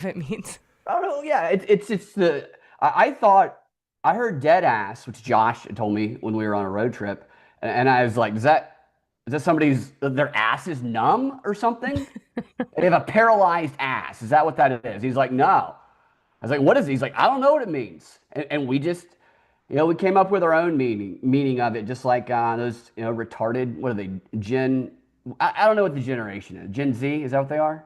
it means. Oh no, yeah, it's the I thought I heard dead ass, which Josh told me when we were on a road trip, and I was like, is that somebody's their ass is numb or something? They have a paralyzed ass. Is that what that is? He's like, no. I was like, what is it? He's like, I don't know what it means. And we just, we came up with our own meaning of it, just like those, retarded. What are they? I don't know what the generation is. Gen Z, is that what they are?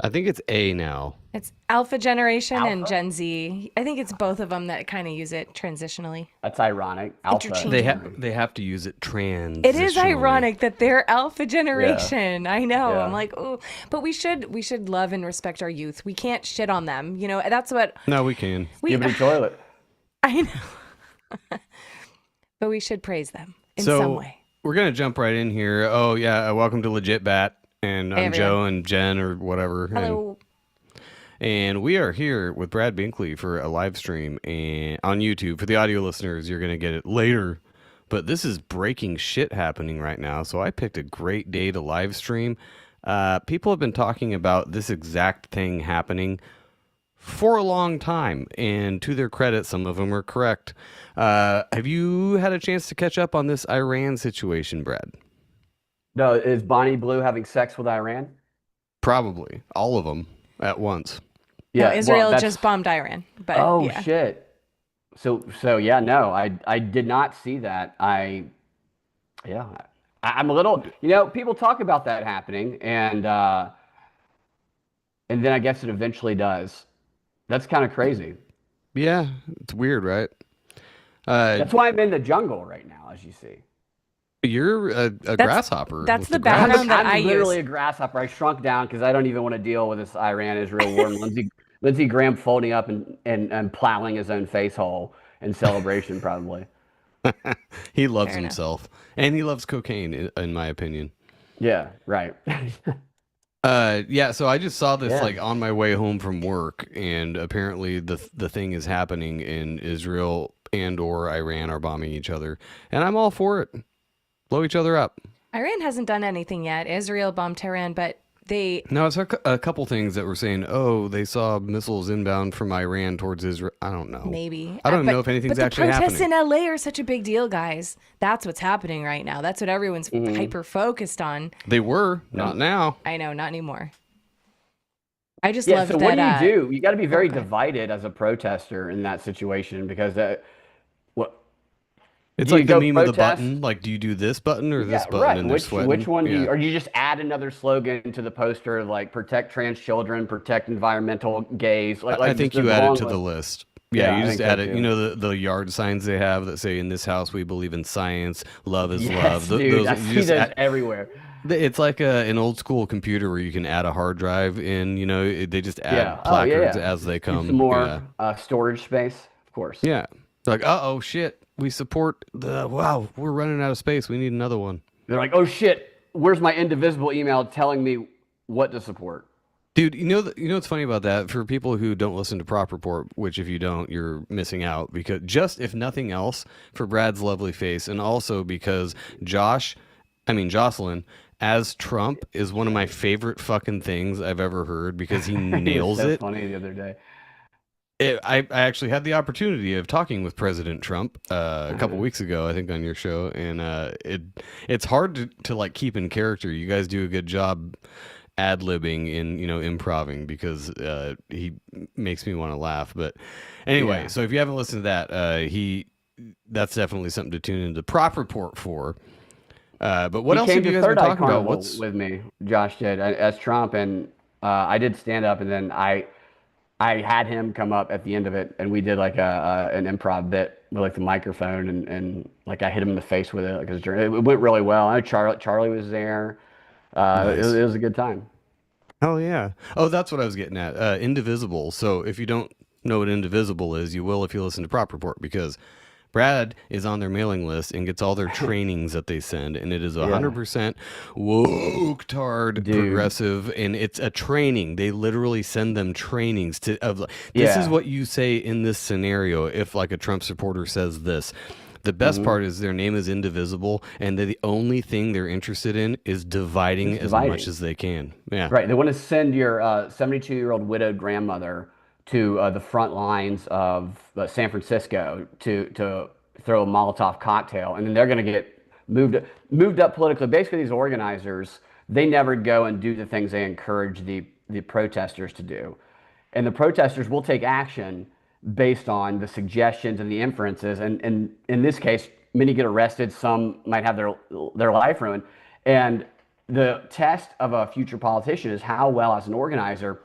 I think it's A now. It's Alpha Generation and Alpha? Gen Z. I think it's both of them that kind of use it transitionally. That's ironic. Alpha. Interchangeable. They have to use it It is transitionally. ironic that they're Alpha Yeah. Generation. I know. I'm Yeah. like, oh, but we should love and respect our youth. We can't shit on them. That's what No, we can. we. Skibbity toilet. I know, but we should praise them in some So way. we're gonna jump right in here. Oh yeah, welcome to Legit Bat, and Hey, I'm Joe everyone. and Jen or whatever. Hello. And we are here with Brad Binkley for a live stream and on YouTube. For the audio listeners, you're gonna get it later. But this is breaking shit happening right now, so I picked a great day to live stream. People have been talking about this exact thing happening for a long time, and to their credit, some of them are correct. Have you had a chance to catch up on this Iran situation, Brad? No, is Bonnie Blue having sex with Iran? Probably all of them at once. No, Yeah, well, Israel that's just bombed Iran. But oh yeah. shit. So yeah, no, I did not see that. Yeah, I'm a little, people talk about that happening, and then I guess it eventually does. That's kind of crazy. Yeah, it's weird, right? Uh, That's why I'm in the jungle right now, as you see. you're a That's grasshopper that's with the the grass. background that I I'm literally use. a grasshopper. I shrunk down because I don't even want to deal with this Iran-Israel war. And Lindsey Graham folding up and plowing his own face hole in celebration, probably. He loves Fair enough. himself, and he loves cocaine, in my opinion. Yeah, right. Yeah. So I just saw this Yeah. like on my way home from work, and apparently the thing is happening in Israel and or Iran are bombing each other, and I'm all for it. Blow each other up. Iran hasn't done anything yet. Israel bombed Tehran, but they No, it's a couple things that were saying, oh, they saw missiles inbound from Iran towards Israel. I don't know. maybe. I don't But- know if anything's but the actually protests happening. in LA are such a big deal, guys. That's what's happening right now. That's what everyone's hyper focused on. They were, not now. I know, not anymore. I just Yeah, love so that. what do you do? You got to be very okay. divided as a protester in that situation because what It's do you like the go meme of the protest? button. Like, do you do this button or Yeah, this button? right. And they're Which sweating. one do Yeah. you, or do you just add another slogan to the poster like protect trans children, protect environmental gays, I like think just a you add it long to the list. list. Yeah, Yeah, you I just think so add it. You too. know the yard signs they have that say, "In this house we believe in science. Love is Yes, love." dude, Those I you see just those add, everywhere. it's like an old school computer where you can add a hard drive in. They just Yeah. add Oh, yeah, placards yeah. as they Give some come. Yeah, more storage space, of course. yeah. Like, oh shit, we support the. Wow, we're running out of space. We need another one. They're like, oh shit, where's my indivisible email telling me what to support? Dude, you know what's funny about that for people who don't listen to Prop Report, which if you don't, you're missing out because just if nothing else for Brad's lovely face, and also because Jocelyn as Trump is one of my favorite fucking things I've ever heard because he It was nails so it. funny the other day. I actually had the opportunity of talking with President Trump a couple weeks ago, I think, on your show, and it's hard to like keep in character. You guys do a good job ad-libbing in improving because he makes me want to laugh. But anyway, Yeah. so if you haven't listened to that, that's definitely something to tune into Prop Report for. But what He else came have you to guys been Third Eye talking about? Carnival with me. Josh did as Trump, and I did stand up, and then I had him come up at the end of it, and we did like an improv bit with like the microphone, and like I hit him in the face with it. Like it went really well. I know Charlie was there. Nice. It was a good time. Oh yeah. Oh, that's what I was getting at. Indivisible. So if you don't know what Indivisible is, you will if you listen to Prop Report because Brad is on their mailing list and gets all their trainings that they send, and it is Yeah, 100% woke tard dude. progressive, and it's a training. They literally send them trainings this is Yeah, what you say in this scenario if like a Trump supporter says this. The best part is their name is indivisible, and the only thing they're interested in is dividing It's as much dividing. as they can. Yeah. Right. They want to send your 72-year-old widowed grandmother to the front lines of San Francisco to throw a Molotov cocktail, and then they're going to get moved moved up politically. Basically, these organizers, they never go and do the things they encourage the protesters to do, and the protesters will take action based on the suggestions and the inferences. And in this case, many get arrested. Some might have their life ruined. And the test of a future politician is how well, as an organizer,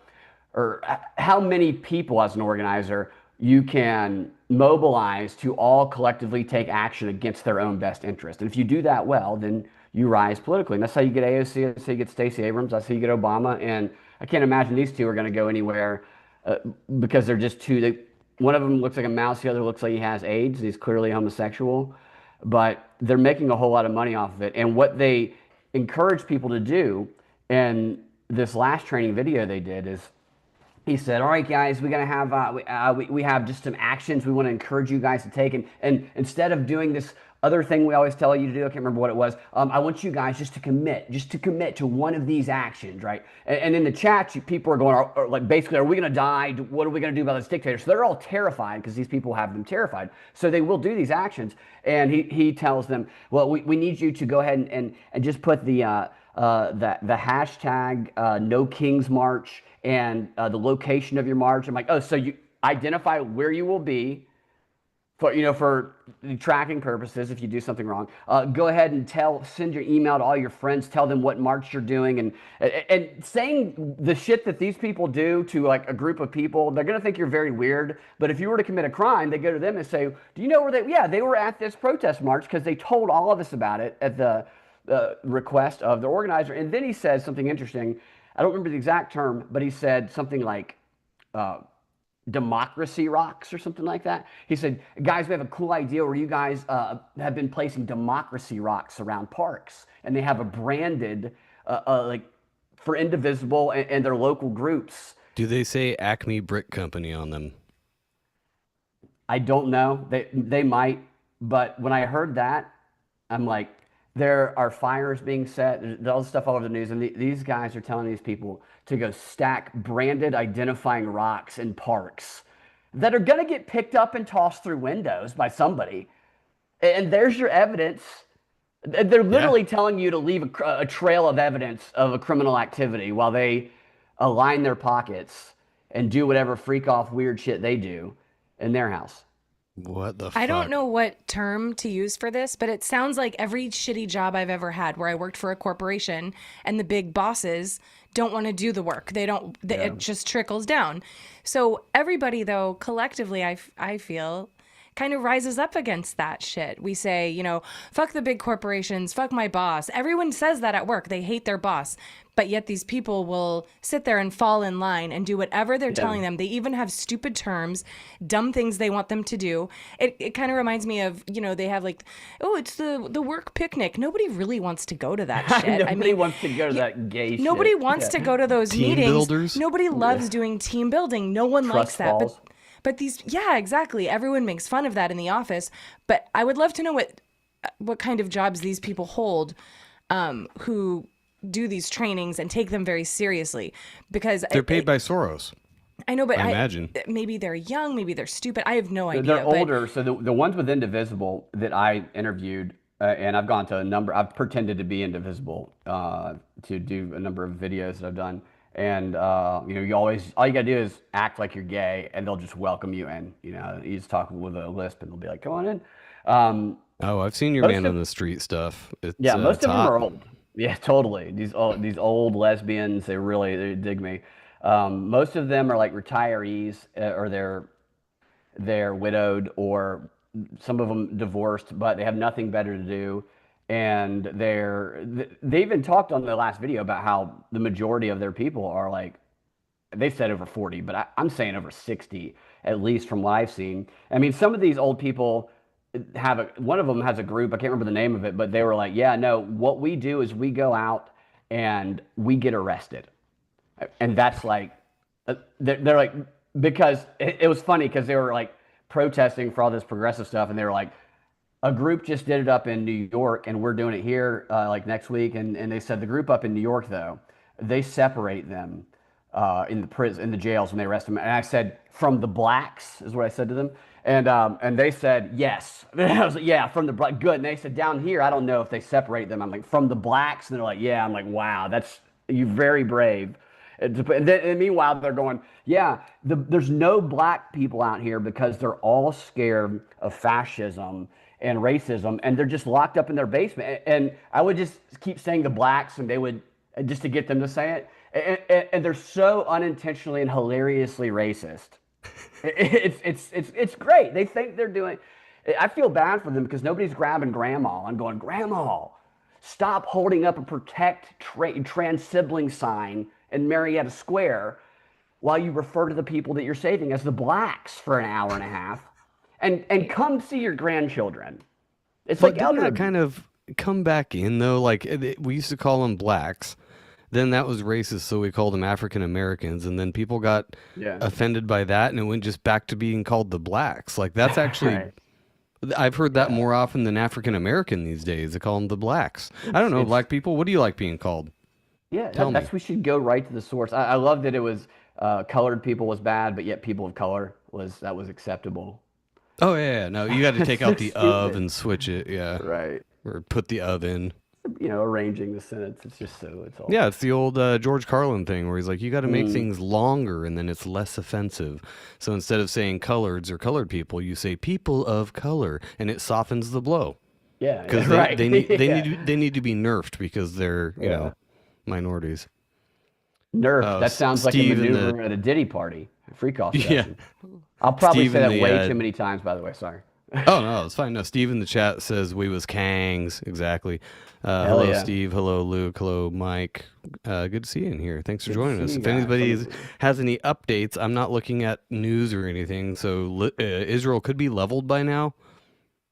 or how many people as an organizer you can mobilize to all collectively take action against their own best interest. And if you do that well, then you rise politically. And that's how you get AOC, that's how you get Stacey Abrams, that's how you get Obama. And I can't imagine these two are going to go anywhere because they're just one of them looks like a mouse, the other looks like he has AIDS. He's clearly homosexual, but they're making a whole lot of money off of it. And what they encourage people to do, and this last training video they did, is he said, all right, guys, we're going to have, we have just some actions we want to encourage you guys to take. And instead of doing this other thing we always tell you to do, I can't remember what it was, I want you guys just to commit to one of these actions, right? And in the chat, people are going, like, basically, are we going to die? What are we going to do about this dictator? So they're all terrified because these people have them terrified. So they will do these actions. And he tells them, well, we need you to go ahead and just put the hashtag No Kings March and the location of your march. I'm like, oh, so you identify where you will be for the tracking purposes if you do something wrong. Go ahead and send your email to all your friends, tell them what march you're doing, and saying the shit that these people do to like a group of people, they're gonna think you're very weird. But if you were to commit a crime, they go to them and say, do you know where they were at this protest march because they told all of us about it at the request of the organizer. And then he says something interesting. I don't remember the exact term, but he said something like democracy rocks or something like that. He said, guys, we have a cool idea where you guys have been placing democracy rocks around parks, and they have a branded like for Indivisible and their local groups. Do they say Acme Brick Company on them? I don't know. They might, but when I heard that, I'm like, there are fires being set. There's all this stuff all over the news, and these guys are telling these people to go stack branded identifying rocks in parks that are going to get picked up and tossed through windows by somebody. And there's your evidence. They're literally telling you to leave a trail of evidence of a criminal activity while they line their pockets and do whatever freak off weird shit they do in their house. What the fuck? I don't know what term to use for this, but it sounds like every shitty job I've ever had where I worked for a corporation and the big bosses don't want to do the work. It just trickles down. So everybody, though, collectively, I feel kind of rises up against that shit. We say, fuck the big corporations, fuck my boss. Everyone says that at work. They hate their boss. But yet these people will sit there and fall in line and do whatever they're telling them. They even have stupid terms, dumb things they want them to do. It kind of reminds me of, they have like, oh, it's the work picnic. Nobody really wants to go to that shit. Nobody wants to go to that gay shit. Nobody wants to go to those team meetings. Builders? Nobody loves doing team building. No one likes that. Falls. But these, exactly. Everyone makes fun of that in the office. But I would love to know what kind of jobs these people hold who do these trainings and take them very seriously, because they're paid by Soros. I know, but I imagine maybe they're young, maybe they're stupid. I have no idea. They're older. So the ones with Indivisible that I interviewed, and I've gone to I've pretended to be Indivisible to do a number of videos that I've done. And all you gotta do is act like you're gay, and they'll just welcome you in. You just talk with a lisp, and they'll be like, "Come on in." I've seen your man on the street stuff. Most of them are old. Yeah, totally. These old lesbians, they dig me. Most of them are like retirees, or they're widowed, or some of them divorced, but they have nothing better to do. And they even talked on the last video about how the majority of their people are like, they said over 40, but I'm saying over 60, at least from what I've seen. I mean, some of these old people one of them has a group, I can't remember the name of it, but they were like, yeah, no, what we do is we go out and we get arrested. And that's like, they're like, because it was funny because they were like protesting for all this progressive stuff, and they were like, a group just did it up in New York, and we're doing it here like next week. And they said the group up in New York, though, they separate them in the prison, in the jails when they arrest them. And I said, from the blacks is what I said to them. And they said, yes. And I was like, yeah, from the black, good. And they said, down here, I don't know if they separate them. I'm like, from the blacks? And they're like, yeah. I'm like, wow, that's you very brave. And meanwhile, they're going, yeah, there's no black people out here because they're all scared of fascism and racism, and they're just locked up in their basement. And I would just keep saying the blacks, and they would, just to get them to say it. And they're so unintentionally and hilariously racist. It's great. They think they're doing. I feel bad for them because nobody's grabbing grandma and going, Grandma, stop holding up a protect trans sibling sign in Marietta Square while you refer to the people that you're saving as the blacks for an hour and a half, and come see your grandchildren. It's But like didn't elder that kind of come back in though? Like we used to call them blacks. Then that was racist, so we called them African Americans, and then people got Yeah. offended by that, and it went just back to being called the blacks. Like that's actually, Right. I've heard that more often than African American these days. They call them the blacks. I don't know, It's black people. What do you like being called? Yeah, Tell me. that's we should go right to the source. I love that it was colored people was bad, but yet people of color was acceptable. Oh yeah, no, you got to take So out the of stupid. and switch it, yeah, Right. or put the of in. Arranging the sentence. It's just so it's all. Yeah, it's the old George Carlin thing where he's like, you got to make Mm, things longer and then it's less offensive. So instead of saying coloreds or colored people, you say people of color, and it softens the blow yeah, because yeah, right. Yeah. they need to be nerfed because they're Yeah. minorities. Nerf. That sounds like a Steve in maneuver at a Diddy party, a freak off yeah, session. I'll probably Steve say in that the way too many times, by the way. Sorry. oh no, it's fine. No, Steve in the chat says we was Kangs exactly. Hell Hello yeah. Steve, hello Luke, hello Mike. Good to see you in here. Thanks for Good to joining see us. you If guys. anybody has any updates, I'm not looking at news or anything. So Israel could be leveled by now.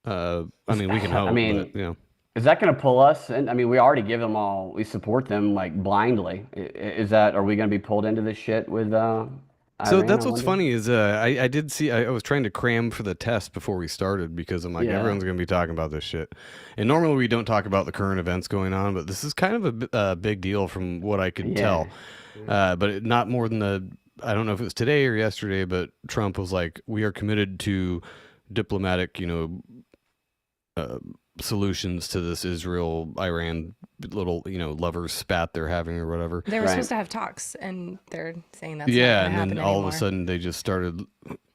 I mean, we can hope. I mean, but is that going to pull us? And I mean, we already give them all. We support them like blindly. Is that? Are we going to be pulled into this shit with So Iran? I that's what's wonder. funny is I did see I was trying to cram for the test before we started because I'm like Yeah. everyone's gonna be talking about this shit, and normally we don't talk about the current events going on, but this is kind of a big deal from what I could tell, but not more than I don't know if it was today or yesterday, but Trump was like, we are committed to diplomatic solutions to this Israel Iran little lovers spat they're having or whatever. They were Right. supposed to have talks, and they're saying that's Yeah, not and going to then happen all anymore. of a sudden they just started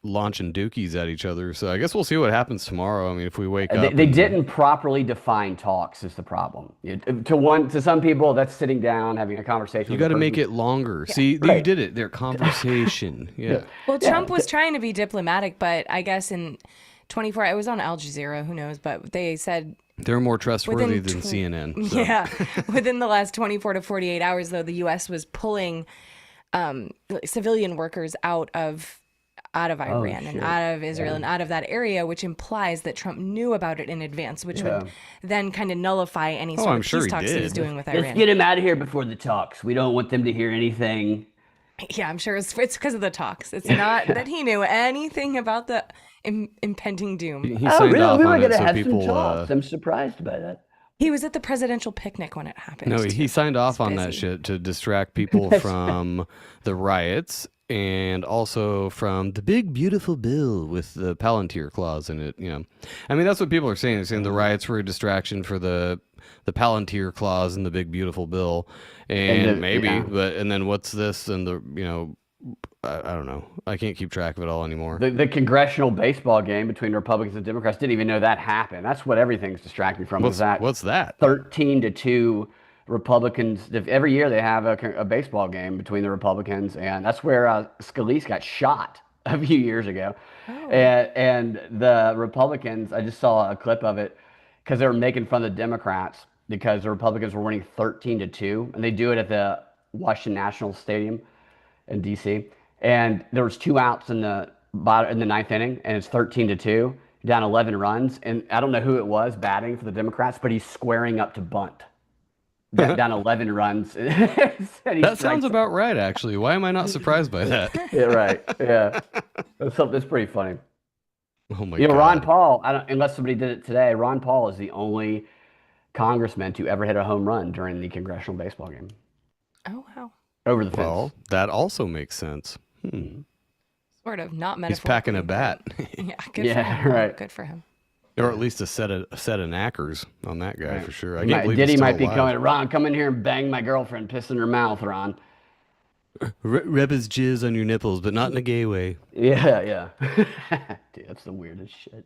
launching dookies at each other. So I guess we'll see what happens tomorrow. I mean, if we wake up, They and- didn't properly define talks is the problem. To some people, that's sitting down having a conversation. You with got a to make person. it longer. See, you Right. did it. Their conversation. Yeah. Well, Yeah. Trump was trying to be diplomatic, but I guess in 24, I was on Al Jazeera, who knows, but they said, They're more trustworthy Within than CNN. So. yeah, within the last 24 to 48 hours, though, the U.S. was pulling civilian workers out of Iran and shit. out of Israel and out of that area, which implies that Trump knew about it in advance, which would then kind of nullify any sort I'm of sure peace he talks he was did. doing with Let's Iran. get him out of here before the talks. We don't want them to hear anything. Yeah, I'm sure it's because of the talks. It's not that he knew anything about the impending doom. He Oh, signed really? off We were on going it to so have people. some talks. I'm surprised by that. He was at the presidential picnic when it happened. No, too. he signed off on that busy. shit to distract people from the riots and also from the big beautiful bill with the Palantir clause in it. I mean that's what people are saying. They're saying the riots were a distraction for the Palantir clause in the big beautiful bill, and maybe, yeah. but and then what's this and I don't know. I can't keep track of it all anymore. The congressional baseball game between Republicans and Democrats didn't even know that happened. That's what everything's distracting from. What's is that that? 13-2 Republicans? Every year they have a baseball game between the Republicans, and that's where Scalise got shot a few years ago. And the Republicans, I just saw a clip of it because they were making fun of the Democrats because the Republicans were winning 13-2, and they do it at the Washington National Stadium in DC. And there was 2 outs in the ninth inning, and it's 13-2, down 11 runs. And I don't know who it was batting for the Democrats, but he's squaring up to bunt. Down 11 runs. That sounds about right, actually. Why am I not surprised by that? Yeah, right. Yeah. That's pretty funny. Oh my You know, Ron God. Paul, I don't, unless somebody did it today, Ron Paul is the only congressman to ever hit a home run during the congressional baseball game Oh, wow. over the fence. Well, that also makes sense. Mhm. Sort of, not He's packing a metaphorically, bat. but yeah, good for Yeah, him. Though. right. Good for him. Or at least a set of knackers on that guy Right. for sure. I can't believe he's Diddy still might be alive. coming. Ron, come in here and bang my girlfriend, piss in her mouth, Ron. Rub his jizz on your nipples, but not in a gay way. Yeah, yeah. Dude, that's the weirdest shit.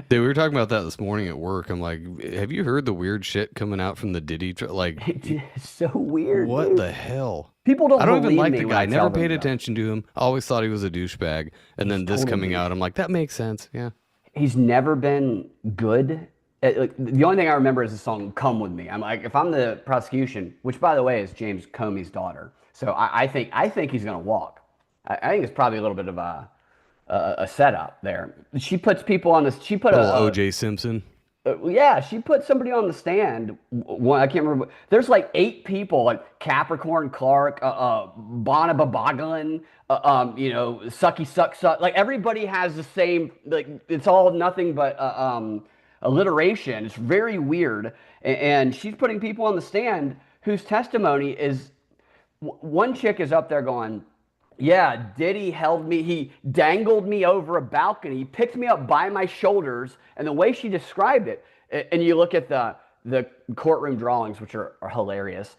Dude, we were talking about that this morning at work. I'm like, have you heard the weird shit coming out from the Diddy? Like, It's so weird, what dude. the hell? People don't I don't even believe like me the when guy. I Never tell them paid stuff. attention to him. Always thought he was a douchebag. And then this total coming douche. out, I'm like, that makes sense. Yeah. He's never been good. Like, the only thing I remember is the song "Come with Me." I'm like, if I'm the prosecution, which by the way is James Comey's daughter, so I think he's gonna walk. I think it's probably a little bit of a setup there. She puts people on this. She put Little OJ Simpson. yeah, she put somebody on the stand. One, I can't remember. There's like 8 people, like Capricorn Clark, Bonaba Boglin, Sucky Suck Suck. Like everybody has the same. Like it's all nothing but alliteration. It's very weird. And she's putting people on the stand whose testimony is. One chick is up there going, yeah, Diddy held me. He dangled me over a balcony. He picked me up by my shoulders. And the way she described it, and you look at the courtroom drawings, which are hilarious.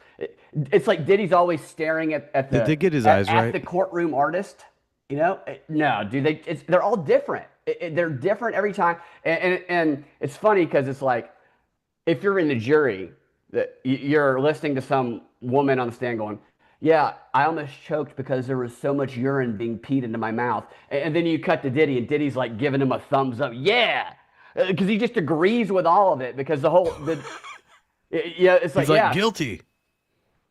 It's like Diddy's always staring at the Did they get his eyes right? the courtroom artist. You know, no, dude. They're all different. They're different every time. And it's funny because it's like if you're in the jury, that you're listening to some woman on the stand going, yeah, I almost choked because there was so much urine being peed into my mouth. And then you cut to Diddy, and Diddy's like giving him a thumbs up. Yeah, because he just agrees with all of it because it's like, He's like, yeah, guilty.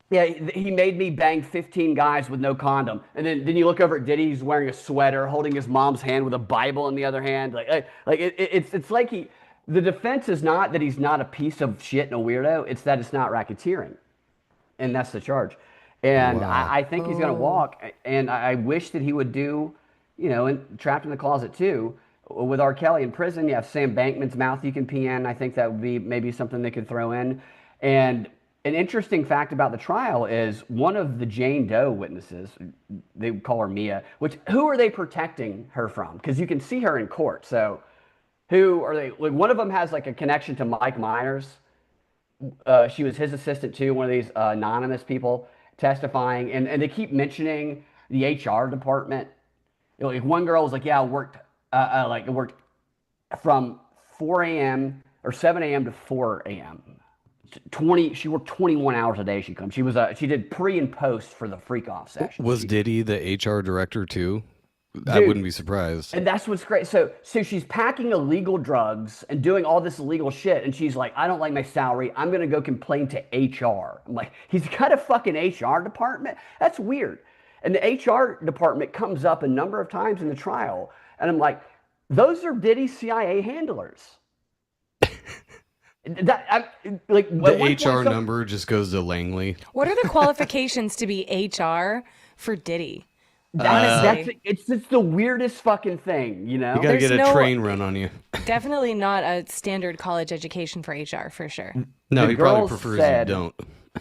yeah, he made me bang 15 guys with no condom. And then you look over at Diddy, he's wearing a sweater, holding his mom's hand with a Bible in the other hand. It's like the defense is not that he's not a piece of shit and a weirdo. It's that it's not racketeering. And that's the charge. And Wow. I think he's going to walk. And I wish that he would do, and Trapped in the Closet too. With R. Kelly in prison, you have Sam Bankman's Mouth you can pee in. I think that would be maybe something they could throw in. And an interesting fact about the trial is one of the Jane Doe witnesses, they call her Mia, who are they protecting her from? Because you can see her in court. So who are they? Like, one of them has like a connection to Mike Myers. She was his assistant too, one of these anonymous people testifying, and they keep mentioning the HR department. Like one girl was like, "Yeah, I worked from 4 a.m. or 7 a.m. to 4 a.m. She worked 21 hours a day. She did pre and post for the freak off session. Was Diddy the HR director too? I Dude, wouldn't be surprised. And that's what's great. So she's packing illegal drugs and doing all this illegal shit. And she's like, I don't like my salary. I'm going to go complain to HR. I'm like, he's got a fucking HR department? That's weird. And the HR department comes up a number of times in the trial. And I'm like, those are Diddy's CIA handlers. The HR number just goes to Langley. What are the qualifications to be HR for Diddy? It's the weirdest fucking thing, You got to get a train run on you. Definitely not a standard college education for HR, for sure. No, The he probably girls prefers said you don't.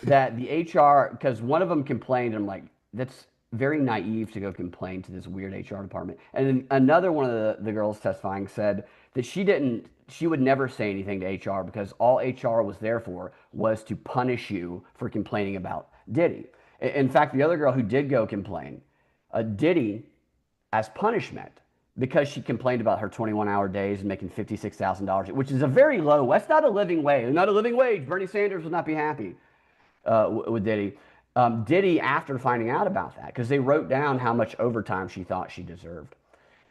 that the HR, because one of them complained, and I'm like, that's very naive to go complain to this weird HR department. And then another one of the girls testifying said that she would never say anything to HR because all HR was there for was to punish you for complaining about Diddy. In fact, the other girl who did go complain, Diddy, as punishment, because she complained about her 21-hour days and making $56,000, which is a very low. That's not a living wage. Not a living wage. Bernie Sanders would not be happy with Diddy. Diddy, after finding out about that, because they wrote down how much overtime she thought she deserved,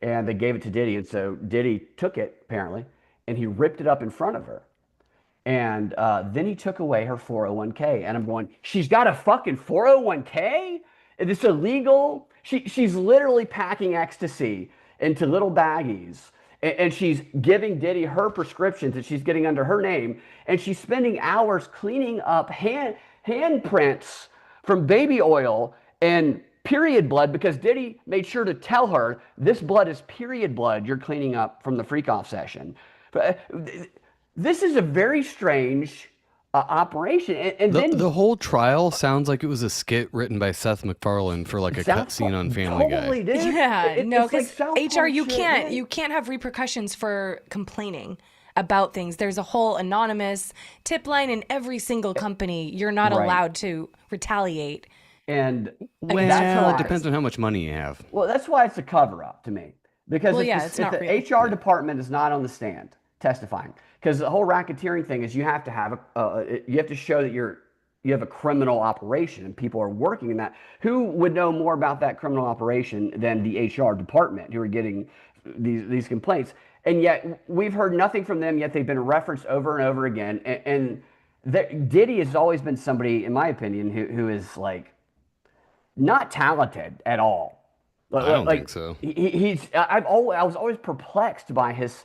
and they gave it to Diddy, and so Diddy took it apparently, and he ripped it up in front of her. And then he took away her 401k. And I'm going, she's got a fucking 401k? It's illegal. She's literally packing ecstasy into little baggies. And she's giving Diddy her prescriptions that she's getting under her name. And she's spending hours cleaning up handprints from baby oil and period blood, because Diddy made sure to tell her this blood is period blood you're cleaning up from the freak off session. This is a very strange operation. And then the whole trial sounds like it was a skit written by Seth MacFarlane for like a cutscene on Family totally, Guy. Dude. Yeah, no, because like HR, you can't have repercussions for complaining about things. There's a whole anonymous tip line in every single company. You're not allowed to retaliate. And well, it depends on how much money you have. Well, that's why it's a cover up to me. Because it's not the real. HR department is not on the stand testifying, because the whole racketeering thing is you have to have you have to show that you have a criminal operation and people are working in that. Who would know more about that criminal operation than the HR department who are getting these complaints? And yet we've heard nothing from them, yet they've been referenced over and over again. And Diddy has always been somebody, in my opinion, who is like not talented at all. I don't think so. I was always perplexed by his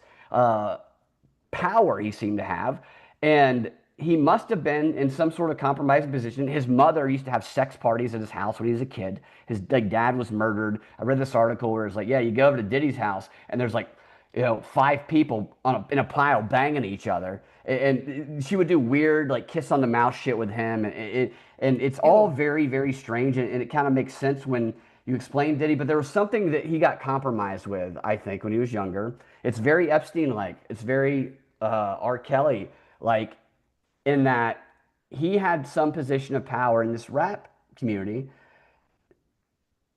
power he seemed to have, and he must have been in some sort of compromising position. His mother used to have sex parties at his house when he was a kid. His dad was murdered. I read this article where it's like, yeah, you go over to Diddy's house and there's like, 5 people in a pile banging each other, and she would do weird like kiss on the mouth shit with him, and it's all very, very strange, and it kind of makes sense when you explain Diddy. But there was something that he got compromised with, I think, when he was younger. It's very Epstein-like. It's very R. Kelly-like, in that he had some position of power in this rap community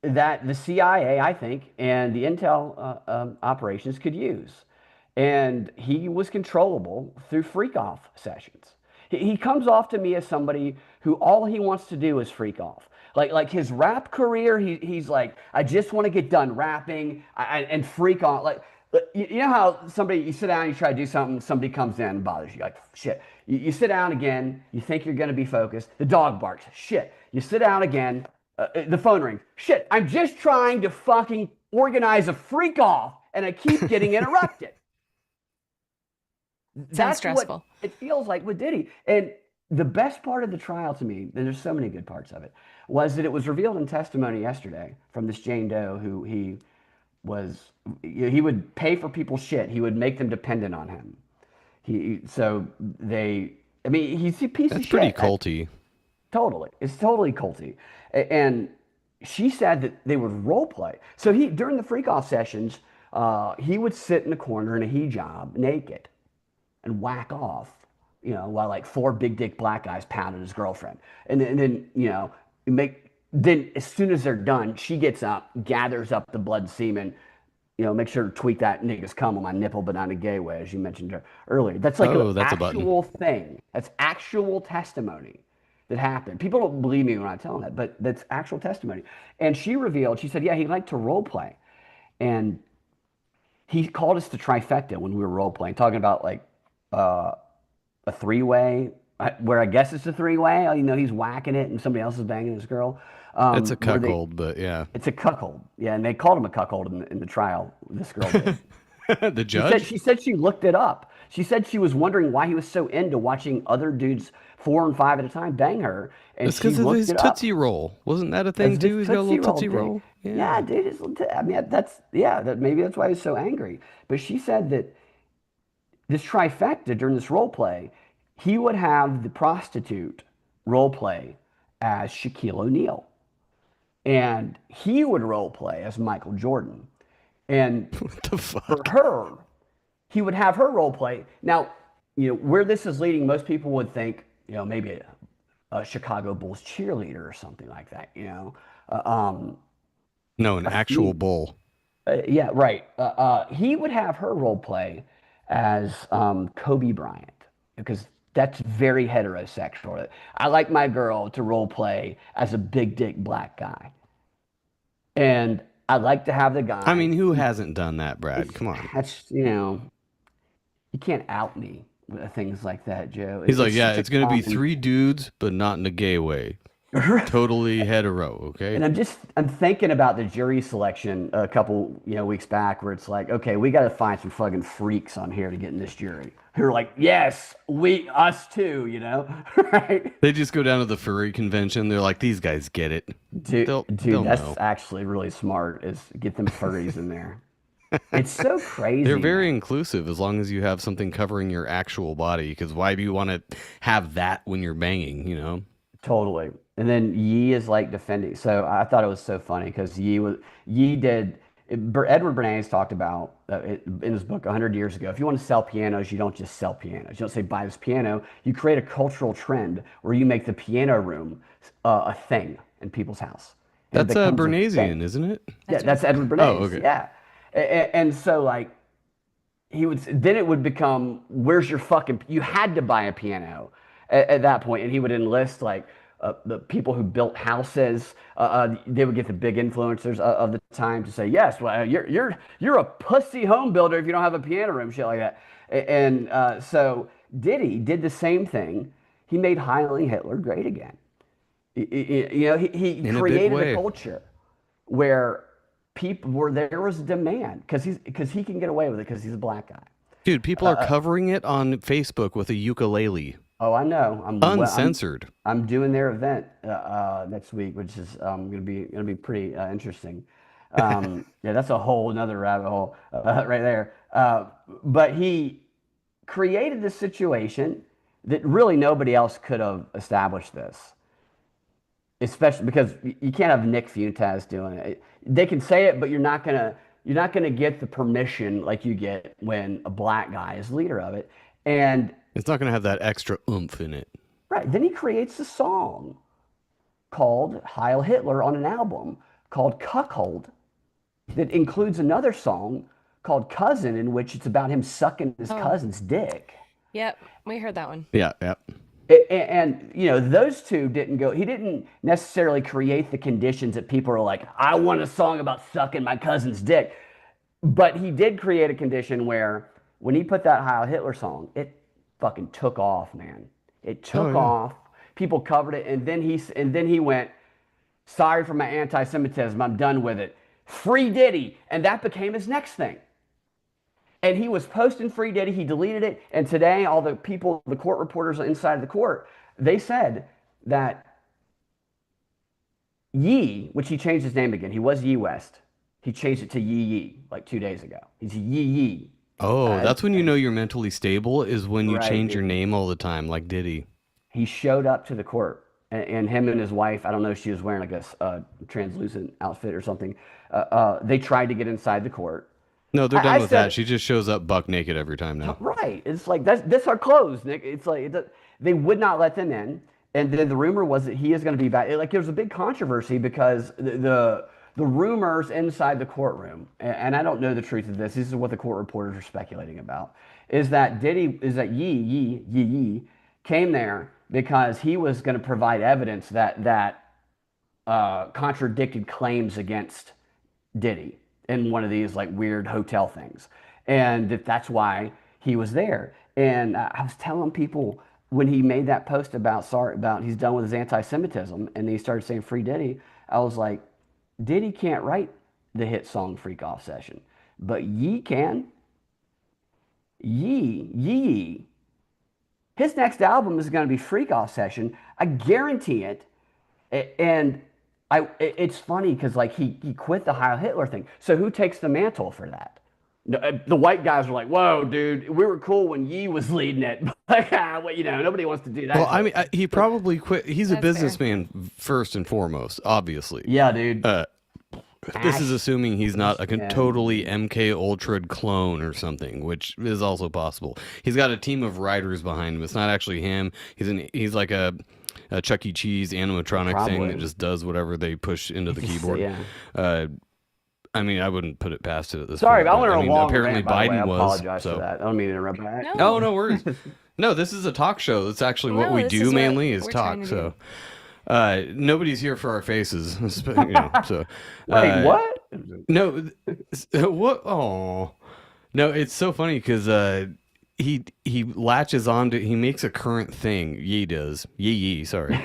that the CIA, I think, and the intel operations could use. And he was controllable through freak off sessions. He comes off to me as somebody who all he wants to do is freak off. Like his rap career, he's like, I just want to get done rapping and freak off. Like, you know how you sit down, you try to do something, somebody comes in and bothers you. Like, shit. You sit down again, you think you're going to be focused. The dog barks. Shit. You sit down again, the phone rings. Shit, I'm just trying to fucking organize a freak off and I keep getting interrupted. Sounds stressful. What it feels like with Diddy. And the best part of the trial to me, and there's so many good parts of it, was that it was revealed in testimony yesterday from this Jane Doe who he would pay for people's shit. He would make them dependent on him. He's a piece of shit. That's pretty culty. Totally. It's totally culty. And she said that they would role play. So during the freak off sessions, he would sit in a corner in a hijab naked and whack off, while like 4 big dick black guys pounded his girlfriend. And then then as soon as they're done, she gets up, gathers up the blood and semen, make sure to tweak that nigga's cum on my nipple, but not in a gay way, as you mentioned earlier. That's like an actual thing. That's actual testimony that happened. People don't believe me when I tell them that, but that's actual testimony. And she said, yeah, he liked to role play. And he called us the trifecta when we were role playing, talking about like a 3-way, where I guess it's a 3-way. He's whacking it and somebody else is banging his girl. It's a cuckold, but yeah. It's a cuckold. Yeah, and they called him a cuckold in the trial, this girl did. The judge? She said she looked it up. She said she was wondering why he was so into watching other dudes 4 and 5 at a time bang her. And it's because of his Tootsie Roll. Wasn't that a thing too? He's got a little Tootsie Roll. Yeah, dude. Maybe that's why he's so angry. But she said that this trifecta during this role play, he would have the prostitute role play as Shaquille O'Neal. And he would role play as Michael Jordan. And what the fuck? For her, he would have her role play. Now, where this is leading, most people would think, maybe a Chicago Bulls cheerleader or something like that, No, an actual bull. Yeah, right. He would have her role play as Kobe Bryant, because that's very heterosexual. I like my girl to role play as a big dick black guy. And I'd like to have the guy. I mean, who hasn't done that, Brad? Come on. That's, you can't out me with things like that, Joe. He's like, yeah, it's going to be 3 dudes, but not in a gay way. Totally hetero, okay? And I'm thinking about the jury selection a couple, weeks back where it's like, okay, we got to find some fucking freaks on here to get in this jury. Who are like, yes, us too, right? They just go down to the furry convention. They're like, these guys get it. Dude, They'll that's know. actually really smart is get them furries in there. It's so crazy. They're very man. inclusive as long as you have something covering your actual body. Because why do you want to have that when you're banging? Totally. And then Yi is like defending. So I thought it was so funny because Yi did. Edward Bernays talked about in his book 100 years ago. If you want to sell pianos, you don't just sell pianos. You don't say buy this piano. You create a cultural trend where you make the piano room a thing in people's house. And That's it becomes a Bernaysian, thing. isn't it? Yeah, that's Edward Bernays. Oh, okay. Yeah, and so like then it would become where's your fucking you had to buy a piano at that point, and he would enlist like the people who built houses. They would get the big influencers of the time to say yes, well you're a pussy home builder if you don't have a piano room, shit like that. And so Diddy did the same thing. He made Heiling Hitler great again. He In a big created way. a culture where there was a demand because he can get away with it because he's a black guy. Dude, people are covering it on Facebook with a ukulele. Oh, I know. Uncensored. I'm doing their event next week, which is gonna be pretty interesting. Yeah, that's a whole another rabbit hole right there. But he created this situation that really nobody else could have established this. Especially because you can't have Nick Fuentes doing it. They can say it, but you're not gonna get the permission like you get when a black guy is leader of it. And It's not going to have that extra oomph in it. right, then he creates a song called Heil Hitler on an album called Cuckold that includes another song called Cousin, in which it's about him sucking his cousin's dick. Yep, we heard that one. Yeah, yeah. And those two didn't go. He didn't necessarily create the conditions that people are like, I want a song about sucking my cousin's dick. But he did create a condition where when he put that Heil Hitler song, it fucking took off, man. It took off. People covered it, and then he went, sorry for my anti-Semitism. I'm done with it. Free Diddy, and that became his next thing. And he was posting Free Diddy. He deleted it. And today, all the people, the court reporters inside the court, they said that Yi, which he changed his name again, he was Yi West. He changed it to Yi Yi like 2 days ago. He's Yi Yi. Oh, that's when you know you're mentally stable is when you Right, change your dude. name all the time, like Diddy. He showed up to the court, and him and his wife, I don't know if she was wearing like a translucent outfit or something. They tried to get inside the court. No, they're done I with said- that. She just shows up buck naked every time now. Right. It's like that's our clothes, Nick. It's like they would not let them in, and then the rumor was that he is going to be back. Like there was a big controversy because the rumors inside the courtroom, and I don't know the truth of this. This is what the court reporters are speculating about. Is that Yi came there because he was going to provide evidence that contradicted claims against Diddy in one of these like weird hotel things, and that's why he was there. And I was telling people when he made that post about he's done with his anti-Semitism, and he started saying Free Diddy. I was like, Diddy can't write the hit song Freak Off Session, but Ye can. Ye. His next album is going to be Freak Off Session. I guarantee it. And it's funny because like he quit the Heil Hitler thing. So who takes the mantle for that? The white guys were like, "Whoa, dude, we were cool when Ye was leading it." Like, nobody wants to do that. Well, I mean, he probably quit. He's a That's fair. businessman first and foremost, obviously. Yeah, dude. This is assuming he's not a Yeah. totally MK Ultra clone or something, which is also possible. He's got a team of writers behind him. It's not actually him. He's like a Chuck E. Cheese animatronic thing Probably. that just does whatever they push into the keyboard. Yeah. I mean, I wouldn't put it past it at this Sorry, point. but I went on a long apparently rant, by the way. Biden I was. apologize So. for that. I don't mean to interrupt that. No. No worries. No, this is a talk show. That's actually what No, we this do is what mainly is we're talk. trying to So nobody's here for our faces. So Wait, what? no, what? Oh, no, it's so funny because he latches on to, he makes a current thing. Sorry.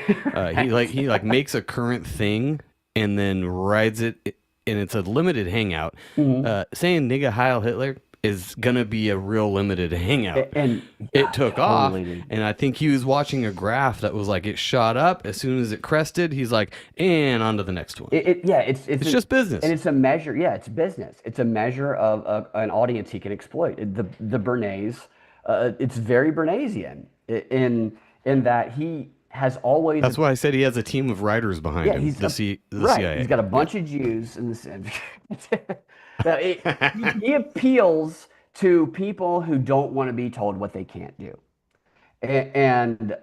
He makes a current thing and then rides it, and it's a limited hangout. Saying nigga Heil Hitler is gonna be a real limited hangout. And it took off, dude. and I think he was watching a graph that was like, it shot up as soon as it crested. He's like, and on to the next one. It's just business, and it's a measure. Yeah, it's business. It's a measure of an audience he can exploit. The Bernays, it's very Bernaysian in that he has always. That's why I said he has a team of writers behind him. The CIA. He's got a bunch of Jews in the. He appeals to people who don't want to be told what they can't do, and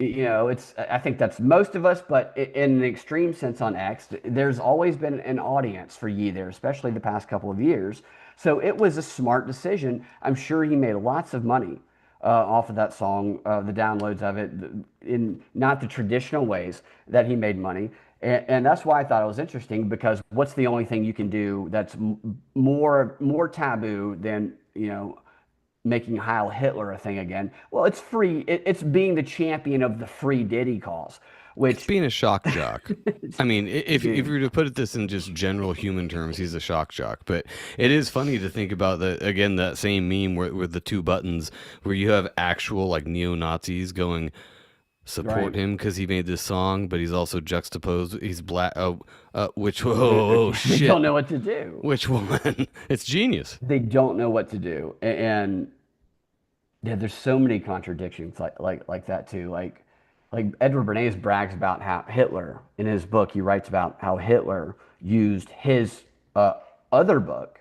I think that's most of us, but in an extreme sense on X, there's always been an audience for Ye there, especially the past couple of years. So it was a smart decision. I'm sure he made lots of money off of that song, the downloads of it, in not the traditional ways that he made money. And that's why I thought it was interesting, because what's the only thing you can do that's more taboo than, making Heil Hitler a thing again? Well, it's free. It's being the champion of the free Diddy cause, which it's being a shock jock. I mean, if you were to put this in just general human terms, he's a shock jock. But it is funny to think about that same meme with the two buttons, where you have actual like neo-Nazis going, support him because he made this song, but he's also juxtaposed. He's black. Shit! They don't know what to do. Which one? It's genius. They don't know what to do, and yeah, there's so many contradictions like that too. Like Edward Bernays brags about how Hitler, in his book, he writes about how Hitler used his other book,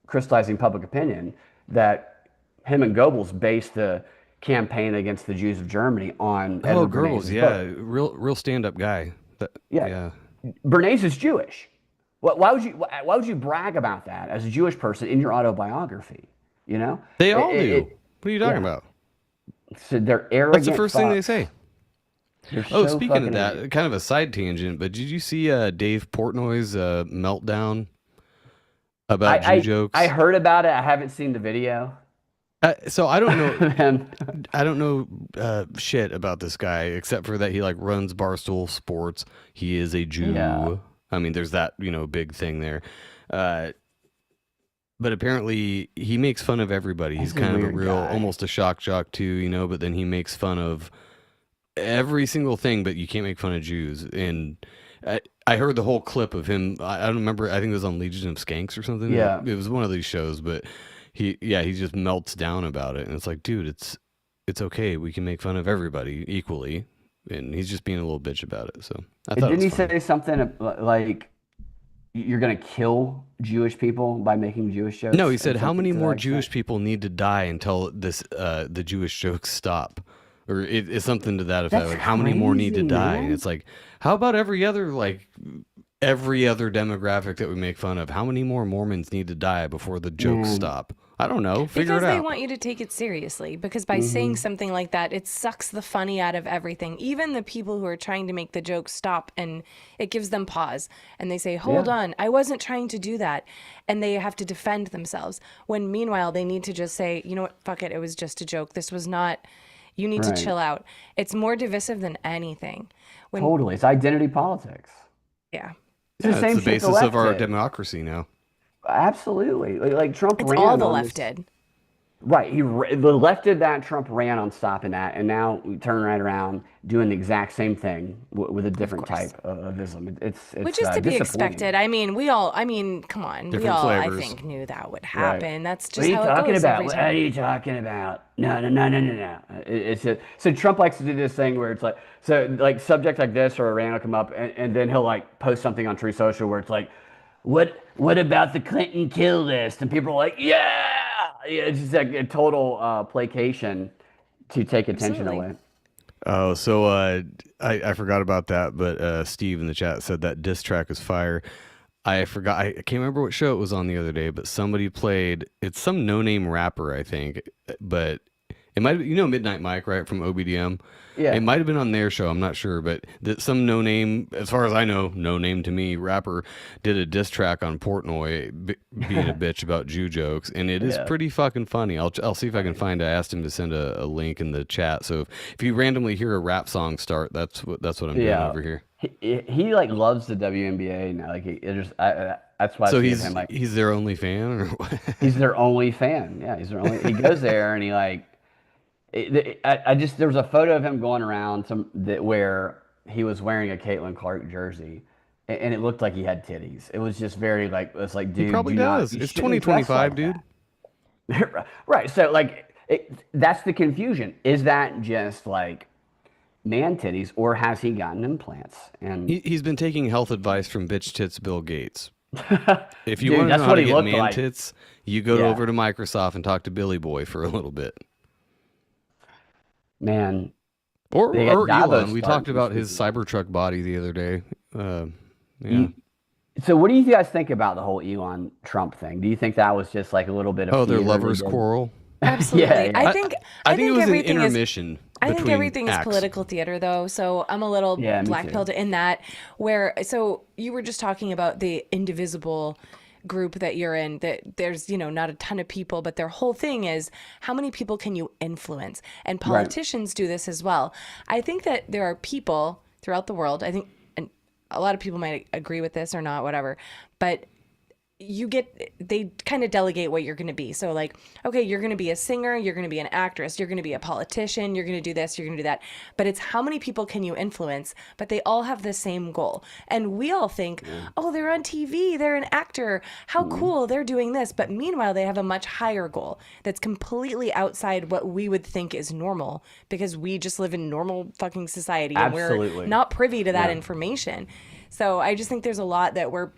Crystallizing Public Opinion, that him and Goebbels based the campaign against the Jews of Germany on. Edward Goebbels, book. real stand-up guy. Bernays is Jewish. Why would you brag about that as a Jewish person in your autobiography? They all do. What are you talking about? So they're arrogant. That's the first thing they say. Speaking of that, arrogant. kind of a side tangent, but did you see Dave Portnoy's meltdown about Jew jokes? I heard about it. I haven't seen the video. So I don't know. I don't know shit about this guy, except for that he like runs Barstool Sports. He is a Jew. Yeah. I mean, there's that big thing there. But apparently he makes fun of everybody. He's kind of a real, almost a shock jock too, but then he makes fun of every single thing, but you can't make fun of Jews. And I heard the whole clip of him. I don't remember. I think it was on Legion of Skanks or something. Yeah. It was one of these shows, but he just melts down about it. And it's like, dude, it's okay. We can make fun of everybody equally. And he's just being a little bitch about it. So I thought didn't he say something like, you're going to kill Jewish people by making Jewish jokes? No, he said, how many more Jewish people need to die until the Jewish jokes stop? Or it's something to that effect. Like, how many more need to die? And it's like, how about every other demographic that we make fun of? How many more Mormons need to die before the jokes stop? I don't know. Figure it out. Because they want you to take it seriously. Because by saying something like that, it sucks the funny out of everything. Even the people who are trying to make the joke stop, and it gives them pause. And they say, hold on, I wasn't trying to do that. And they have to defend themselves. When meanwhile, they need to just say, you know what, fuck it, it was just a joke. This was not, you need to chill out. It's more divisive than anything. Totally. It's identity politics. Yeah. It's the basis of our democracy now. Absolutely. Like Trump it's ran all the left did. Right. The left did that. Trump ran on stopping that. And now we turn right around doing the exact same thing with a different type of ism. It's which is to be expected. I mean, come on. Different we all, flavors. I think, knew that would happen. Right. That's just how it goes every time. What are you talking about? No. So Trump likes to do this thing where it's like, subject like this or Iran will come up and then he'll like post something on True Social where it's like, what about the Clinton kill list? And people are like, yeah, it's just like a total placation to take attention away. Oh, so I forgot about that, but Steve in the chat said that diss track is fire. I forgot. I can't remember what show it was on the other day, but somebody played. It's some no-name rapper, I think, but It might, Midnight Mike, right, from OBDM. Yeah. It might have been on their show. I'm not sure, but some no name, as far as I know, no name to me, rapper did a diss track on Portnoy being a bitch about Jew jokes, and it is pretty fucking funny. I'll see if I can find. I asked him to send a link in the chat. So if you randomly hear a rap song start, that's what I'm doing over here. He like loves the WNBA now. Like that's why. So he's their only fan, or what? He's their only fan. Yeah, he's their only. He goes there and he like. I just there was a photo of him going around where he was wearing a Caitlin Clark jersey, and it looked like he had titties. It was just very like it's like dude. He probably does. It's 2025, dude. Right. So like that's the confusion. Is that just like man titties, or has he gotten implants? And he's been taking health advice from bitch tits Bill Gates. If you Dude, want to know how to get man like. tits, you go over to Microsoft and talk to Billy Boy for a little bit. Man. Or Elon. We talked about his Cybertruck body the other day. Yeah. So what do you guys think about the whole Elon Trump thing? Do you think that was just like a little bit of their lovers' quarrel? Absolutely. I think it was an everything intermission. I think everything is political theater, though. So I'm a little black-pilled in that. So you were just talking about the indivisible group that you're in, that there's not a ton of people, but their whole thing is how many people can you influence, and politicians do this as well. I think that there are people throughout the world, I think, and a lot of people might agree with this or not, whatever, but they kind of delegate what you're going to be. So like, okay, you're going to be a singer, you're going to be an actress, you're going to be a politician, you're going to do this, you're going to do that. But it's how many people can you influence? But they all have the same goal. And we all think, oh, they're on TV, they're an actor, how cool, they're doing this. But meanwhile, they have a much higher goal that's completely outside what we would think is normal, because we just live in normal fucking society. Absolutely. And we're not privy to that information. So I just think there's a lot that we're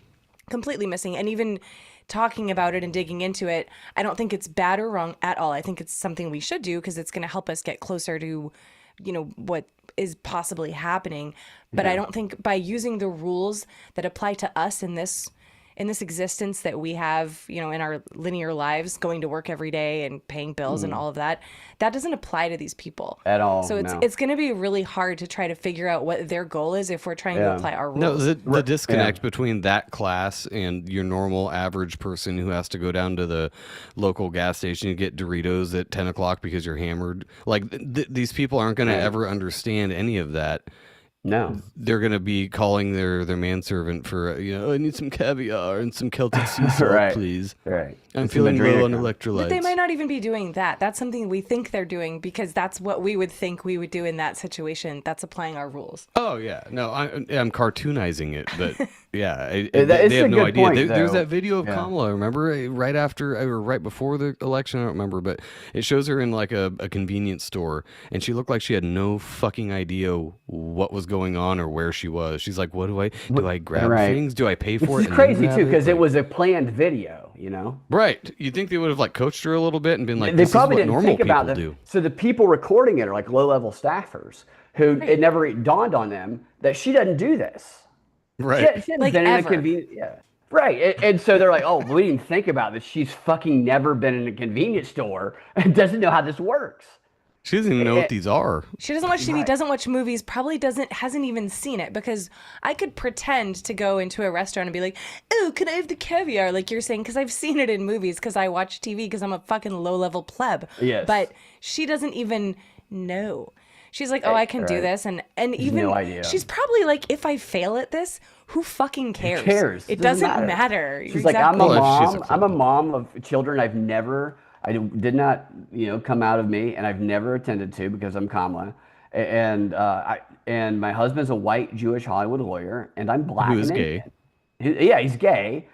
completely missing. And even talking about it and digging into it, I don't think it's bad or wrong at all. I think it's something we should do because it's going to help us get closer to, what is possibly happening. But I don't think by using the rules that apply to us in this existence that we have, in our linear lives, going to work every day and paying bills and all of that doesn't apply to these people at all. So it's going to be really hard to try to figure out what their goal is if we're trying to apply our rules. No, the disconnect between that class and your normal average person who has to go down to the local gas station and get Doritos at 10 o'clock because you're hammered. Like these people aren't going to ever understand any of that. No, they're gonna be calling their manservant for I need some caviar and some Celtic sea salt, please. Right. I'm feeling low on electrolytes. But they might not even be doing that. That's something we think they're doing because that's what we would think we would do in that situation. That's applying our rules. Oh yeah, no, I'm cartoonizing it, but yeah, they have no idea. Point, there's that video of Kamala. Remember, right after or right before the election, I don't remember, but it shows her in like a convenience store, and she looked like she had no fucking idea what was going on or where she was. She's like, "What do I grab things? Do I pay for it?" It's crazy too because it was a planned video, Right. You'd think they would have like coached her a little bit and been like, they "This probably is what didn't normal think about people do." So the people recording it are like low-level staffers who it never dawned on them that she doesn't do this. Right. She hasn't been in a convenience. Yeah. Right. And so they're like, "Oh, we didn't think about this. She's fucking never been in a convenience store and doesn't know how this works." She doesn't even know what these are. She doesn't watch TV, doesn't watch movies, probably hasn't even seen it, because I could pretend to go into a restaurant and be like, "Oh, can I have the caviar?" Like you're saying, because I've seen it in movies, because I watch TV, because I'm a fucking low-level pleb. Yes. But she doesn't even know. She's like, "Oh, I can do this," and even no idea. She's probably like, "If I fail at this, who fucking cares? Who cares? It doesn't matter." She's like, "I'm a mom. I'm a mom of children I did not, come out of me, and I've never attended to because I'm Kamala, and my husband's a white Jewish Hollywood lawyer, and I'm black. Who is gay? He's gay.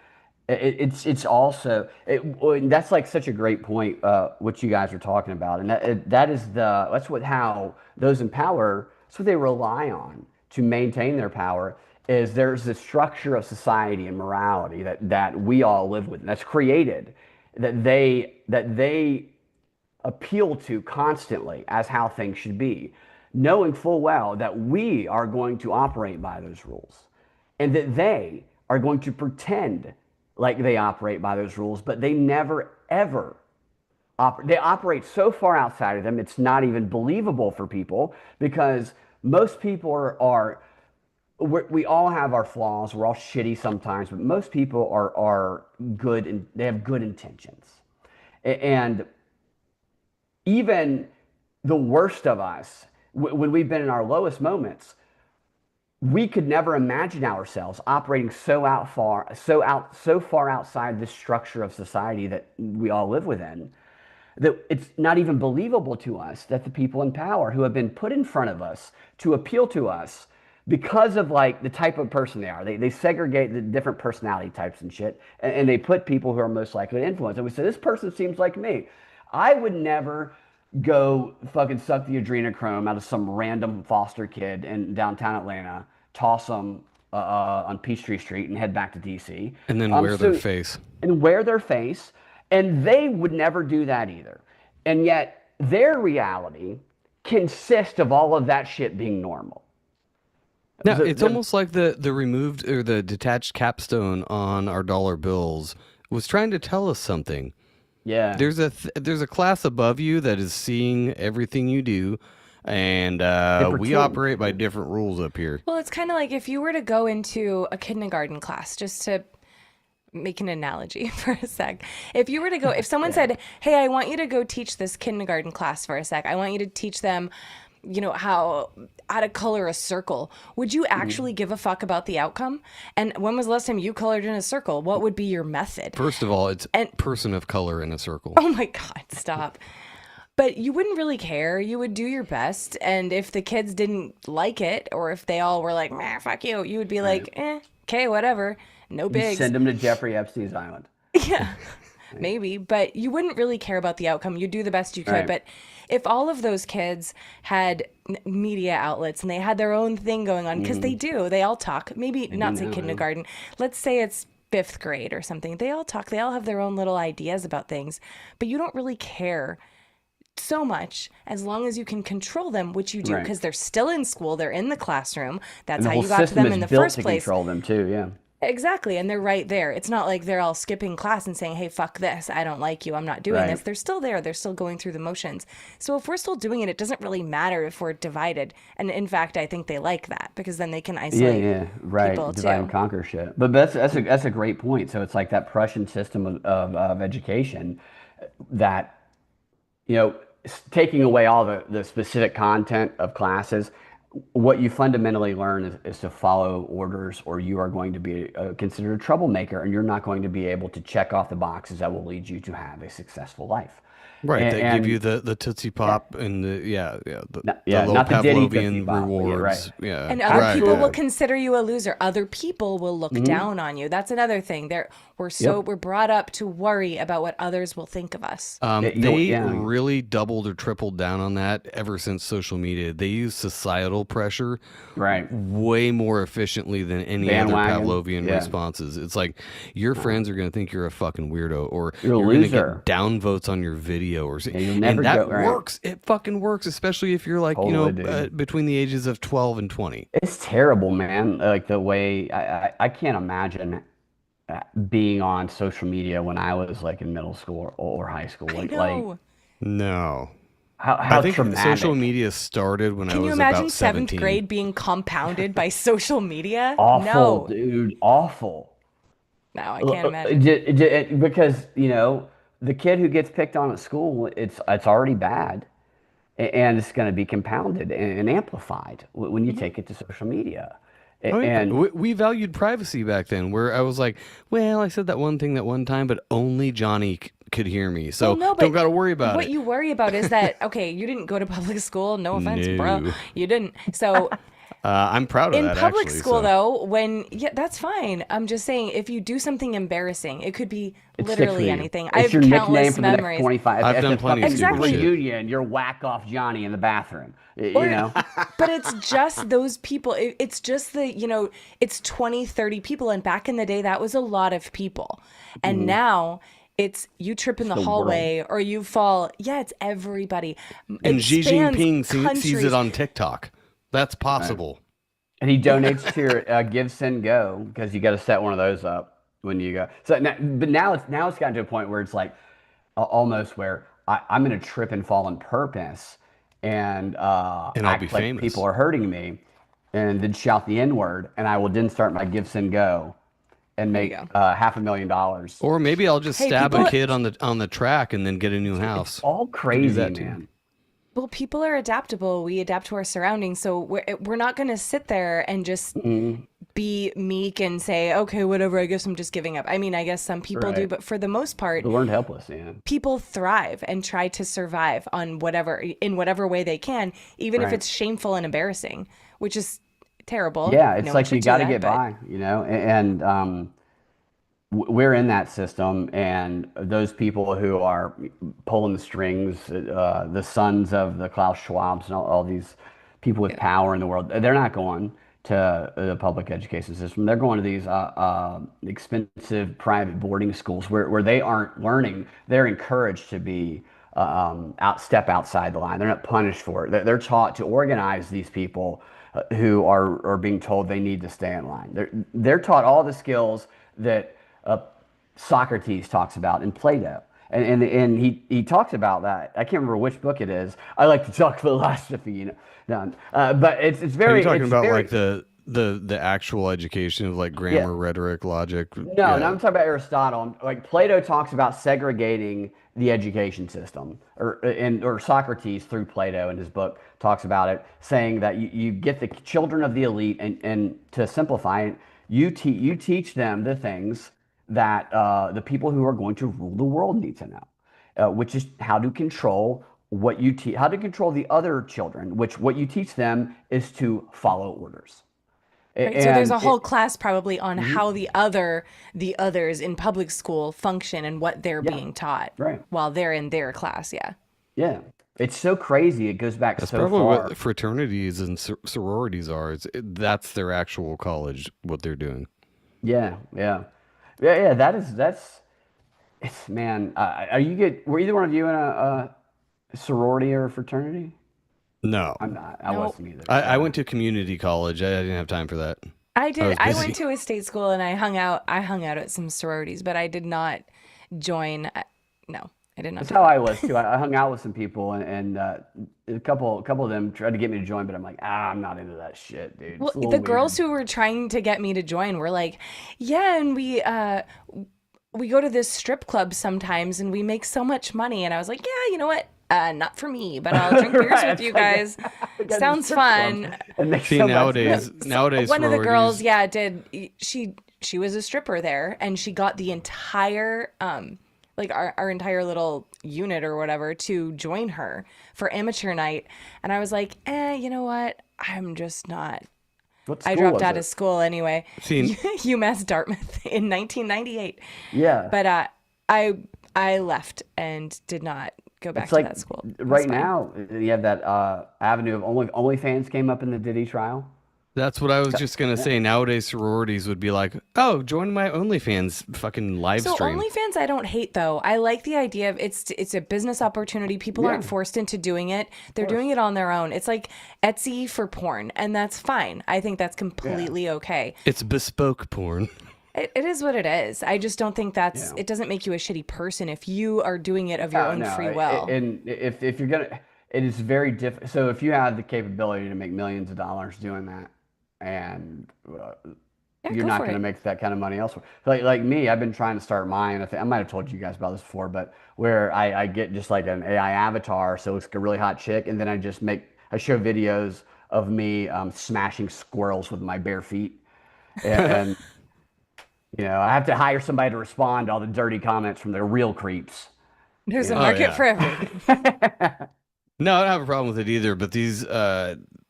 It's also that's like such a great point what you guys are talking about, and that's how those in power. That's what they rely on to maintain their power. Is there's this structure of society and morality that we all live with, and that's created. That they appeal to constantly as how things should be, knowing full well that we are going to operate by those rules, and that they are going to pretend like they operate by those rules, but they never ever they operate so far outside of them, it's not even believable for people because most people we all have our flaws. We're all shitty sometimes, but most people are good and they have good intentions. And even the worst of us, when we've been in our lowest moments, we could never imagine ourselves operating so far outside this structure of society that we all live within that it's not even believable to us that the people in power who have been put in front of us to appeal to us because of like the type of person they are, they segregate the different personality types and shit, and they put people who are most likely to influence. And we say, this person seems like me. I would never go fucking suck the adrenochrome out of some random foster kid in downtown Atlanta, toss them on Peachtree Street, and head back to DC. And then wear their face. And wear their face. And they would never do that either. And yet, their reality consists of all of that shit being normal. Now, it's almost like the removed or the detached capstone on our dollar bills was trying to tell us something. Yeah. There's a class above you that is seeing everything you do, and we operate by different rules up here. Well, it's kind of like if you were to go into a kindergarten class, just to make an analogy for a sec. If you were to go, if someone said, hey, I want you to go teach this kindergarten class for a sec. I want you to teach them, you know, how to color a circle. Would you actually give a fuck about the outcome? And when was the last time you colored in a circle? What would be your method? First of all, it's person of color in a circle. Oh my God, stop. But you wouldn't really care. You would do your best. And if the kids didn't like it, or if they all were like, man, fuck you, you would be like, okay, whatever. No bigs. Send them to Jeffrey Epstein's island. Yeah, maybe. But you wouldn't really care about the outcome. You'd do the best you could. Right. But if all of those kids had media outlets and they had their own thing going on, because they do, they all talk. Maybe not say kindergarten. Let's say it's 5th grade or something. They all talk. They all have their own little ideas about things. But you don't really care so much as long as you can control them, which you do, because they're still in school. They're in the classroom. That's how you got to them in the first place. Control them too, yeah. Exactly, and they're right there. It's not like they're all skipping class and saying, hey, fuck this, I don't like you, I'm not doing this. They're still there. They're still going through the motions. So if we're still doing it, it doesn't really matter if we're divided. And in fact, I think they like that because then they can isolate people divide and conquer shit. But that's a great point. So it's like that Prussian system of education that, you know, taking away all the specific content of classes, what you fundamentally learn is to follow orders, or you are going to be considered a troublemaker, and you're not going to be able to check off the boxes that will lead you to have a successful life. Right, they give you the Tootsie Pop and the low not the Pavlovian Pop, rewards. And other people will consider you a loser. Other people will look down on you. That's another thing. We're brought up to worry about what others will think of us. They really doubled or tripled down on that ever since social media. They use societal pressure way more efficiently than any other Pavlovian responses. It's like your friends are going to think you're a fucking weirdo, or you're going to get downvotes on your video, or and that works. It fucking works, especially if you're like between the ages of 12 and 20. It's terrible, man. Like the way I can't imagine being on social media when I was like in middle school or high school. No. How I think traumatic. social media started when I was about 17. Can you imagine 7th grade being compounded by social media? Awful, dude. Awful. No, I can't imagine. Because, you know, the kid who gets picked on at school, it's already bad. And it's going to be compounded and amplified when you take it to social media. And we valued privacy back then, where I was like, well, I said that one thing that one time, but only Johnny could hear me. So don't got to worry about it. What you worry about is that, okay, you didn't go to public school. No offense, bro. You didn't. So I'm proud of that, in public school, though, that's fine. I'm just saying, if you do something embarrassing, it could be literally anything. I have your countless nickname for memories. The next 25. I've done plenty of stupid shit. Reunion, you're whack off Johnny in the bathroom. You know? But it's just those people. It's just it's 20, 30 people. And back in the day, that was a lot of people. And now it's you trip in the hallway or you fall. Yeah, it's everybody. And Xi Jinping sees it on TikTok. That's possible. Right. And he donates to your Give, Send, Go, because you got to set one of those up when you go. So now it's gotten to a point where it's like almost where I'm going to trip and fall on purpose and And I'll be act like famous. people are hurting me, and then shout the N word, and I will then start my Gibson Go and There you make go. $500,000. Or maybe I'll just Hey, stab a people- kid on the track and then get a new house. All Could do crazy, that too. man. Well, people are adaptable. We adapt to our surroundings. So we're not going to sit there and just be meek and say, okay, whatever, I guess I'm just giving up. I mean, I guess some people do, Right. but for the most part, We learned helpless, man. people thrive and try to survive on in whatever way they can, even if Right. it's shameful and embarrassing, which is terrible. Yeah, it's No one like should you do got to that, get but- by, and we're in that system, and those people who are pulling the strings, the sons of the Klaus Schwabs and all these people with power in the world, they're not going to the public education system. They're going to these expensive private boarding schools where they aren't learning. They're encouraged to be step outside the line. They're not punished for it. They're taught to organize these people who are being told they need to stay in line. They're taught all the skills that Socrates talks about in Plato. And he talks about that. I can't remember which book it is. I like to talk philosophy, but it's Are very. you talking it's about very, like the actual education of like grammar, rhetoric, logic? No, Yeah. no, I'm talking about Aristotle. Like Plato talks about segregating the education system, or Socrates through Plato in his book talks about it, saying that you get the children of the elite, and to simplify it, you teach them the things that the people who are going to rule the world need to know, which is how to control what you teach, how to control the other children, which what you teach them is to follow orders. Right, so there's a And whole class probably on how the others in public school function and what they're being taught right. while they're in their class. Yeah. Yeah, it's so crazy. It goes back That's so probably far. what fraternities and sororities are. That's their actual college, what they're doing. Yeah, yeah, yeah, yeah. That's it's man. Were either one of you in a sorority or a fraternity? No. I'm not. I Nope. wasn't either. I went to community college. I didn't have time for that. I did. I busy. went to a state school and I hung out at some sororities, but I did not join. No, I did not. That's how I was too. I hung out with some people, and a couple of them tried to get me to join, but I'm like, I'm not into that shit, dude. Well, It's a little the girls weird. who were trying to get me to join were like, yeah, and we go to this strip club sometimes and we make so much money. And I was like, yeah, you know what? Not for me, but I'll drink beers Right, with you it's like, guys. we got Sounds this strip club. fun. It makes See, so much nowadays, sense. nowadays, One of the girls, sororities- did. She was a stripper there, and she got the entire like our entire little unit or whatever to join her for amateur night. And I was like, you know what? I'm just not. What I school dropped was out it? of school anyway. See- UMass Dartmouth in 1998. Yeah, But I left and did not go back it's to like that school. It was right fine. now you have that avenue of OnlyFans came up in the Diddy trial. That's what I was just gonna say. Nowadays, sororities would be like, "Oh, join my OnlyFans fucking live So stream." OnlyFans, I don't hate though. I like the idea of it's a business opportunity. People aren't forced into doing it. They're doing it on their own. It's like Etsy for porn, and that's fine. I think that's completely okay. It's bespoke porn. It is what it is. I just don't think it doesn't make you a shitty person if you are doing it of your own free will. And if you're gonna, it is very different. So if you have the capability to make millions of dollars doing that, and you're go not for going to it. make that kind of money elsewhere. Like me, I've been trying to start mine. I might have told you guys about this before, but where I get just like an AI avatar, so it's a really hot chick, and then I show videos of me smashing squirrels with my bare feet, and I have to hire somebody to respond to all the dirty comments from the real creeps. There's a Oh, market yeah. for everything. No, I don't have a problem with it either. But these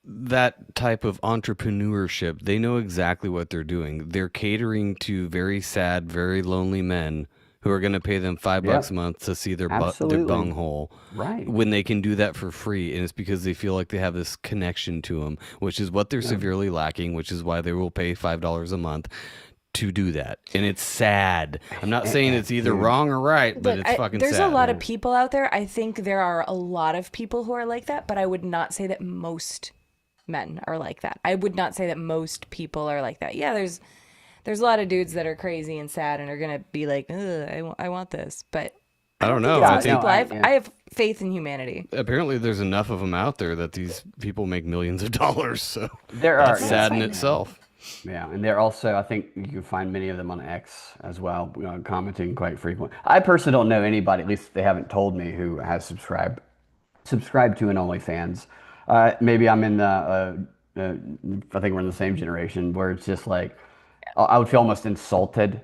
that type of entrepreneurship, they know exactly what they're doing. They're catering to very sad, very lonely men who are going to pay them $5 a month to see their Absolutely. bung hole. Right. When they can do that for free, and it's because they feel like they have this connection to them, which is what they're severely lacking, which is why they will pay $5 a month to do that. And it's sad. I'm not saying it's either wrong or right, but it's fucking there's sad. a lot of people out there. I think there are a lot of people who are like that, but I would not say that most men are like that. I would not say that most people are like that. Yeah, there's a lot of dudes that are crazy and sad and are gonna be like, I want this, but I don't know. most I think people, I have faith in humanity. Apparently, there's enough of them out there that these people make millions of dollars. So That's sad in itself. Yeah, and they're also, I think you can find many of them on X as well, commenting quite frequently. I personally don't know anybody, at least they haven't told me, who has subscribed to an OnlyFans. Maybe I'm in I think we're in the same generation where it's just like, I would feel almost insulted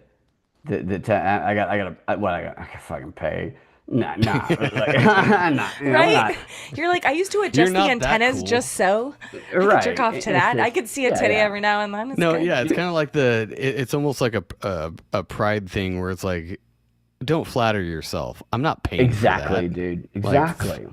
that I got fucking pay. Nah, like, Right? You're like, I used to adjust the antennas cool. just so I could jerk off to that. I could see a titty every now and then. It's good. It's kind of like it's almost like a pride thing where it's like, don't flatter yourself. I'm not paying exactly, for that. Dude. Exactly.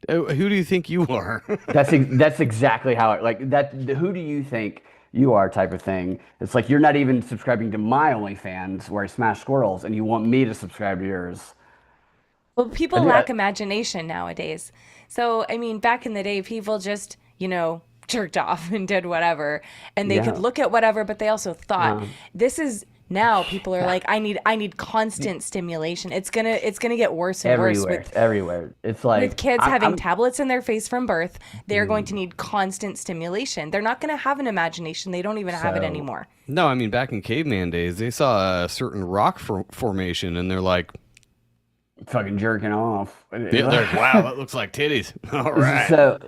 Like, who do you think you are? That's exactly how it, like that. Who do you think you are type of thing? It's like you're not even subscribing to my OnlyFans where I smash squirrels, and you want me to subscribe to yours. Well, people lack imagination nowadays. So, I mean, back in the day, people just, jerked off and did whatever, and they could look at whatever, but they also thought this is now people are like, I need constant stimulation. It's gonna get worse and worse with everywhere. It's like with kids having tablets in their face from birth. They're going to need constant stimulation. They're not going to have an imagination. They don't even have it anymore. No, I mean, back in caveman days, they saw a certain rock formation, and they're like, fucking jerking off. They're like, wow, that looks like titties. All right. So,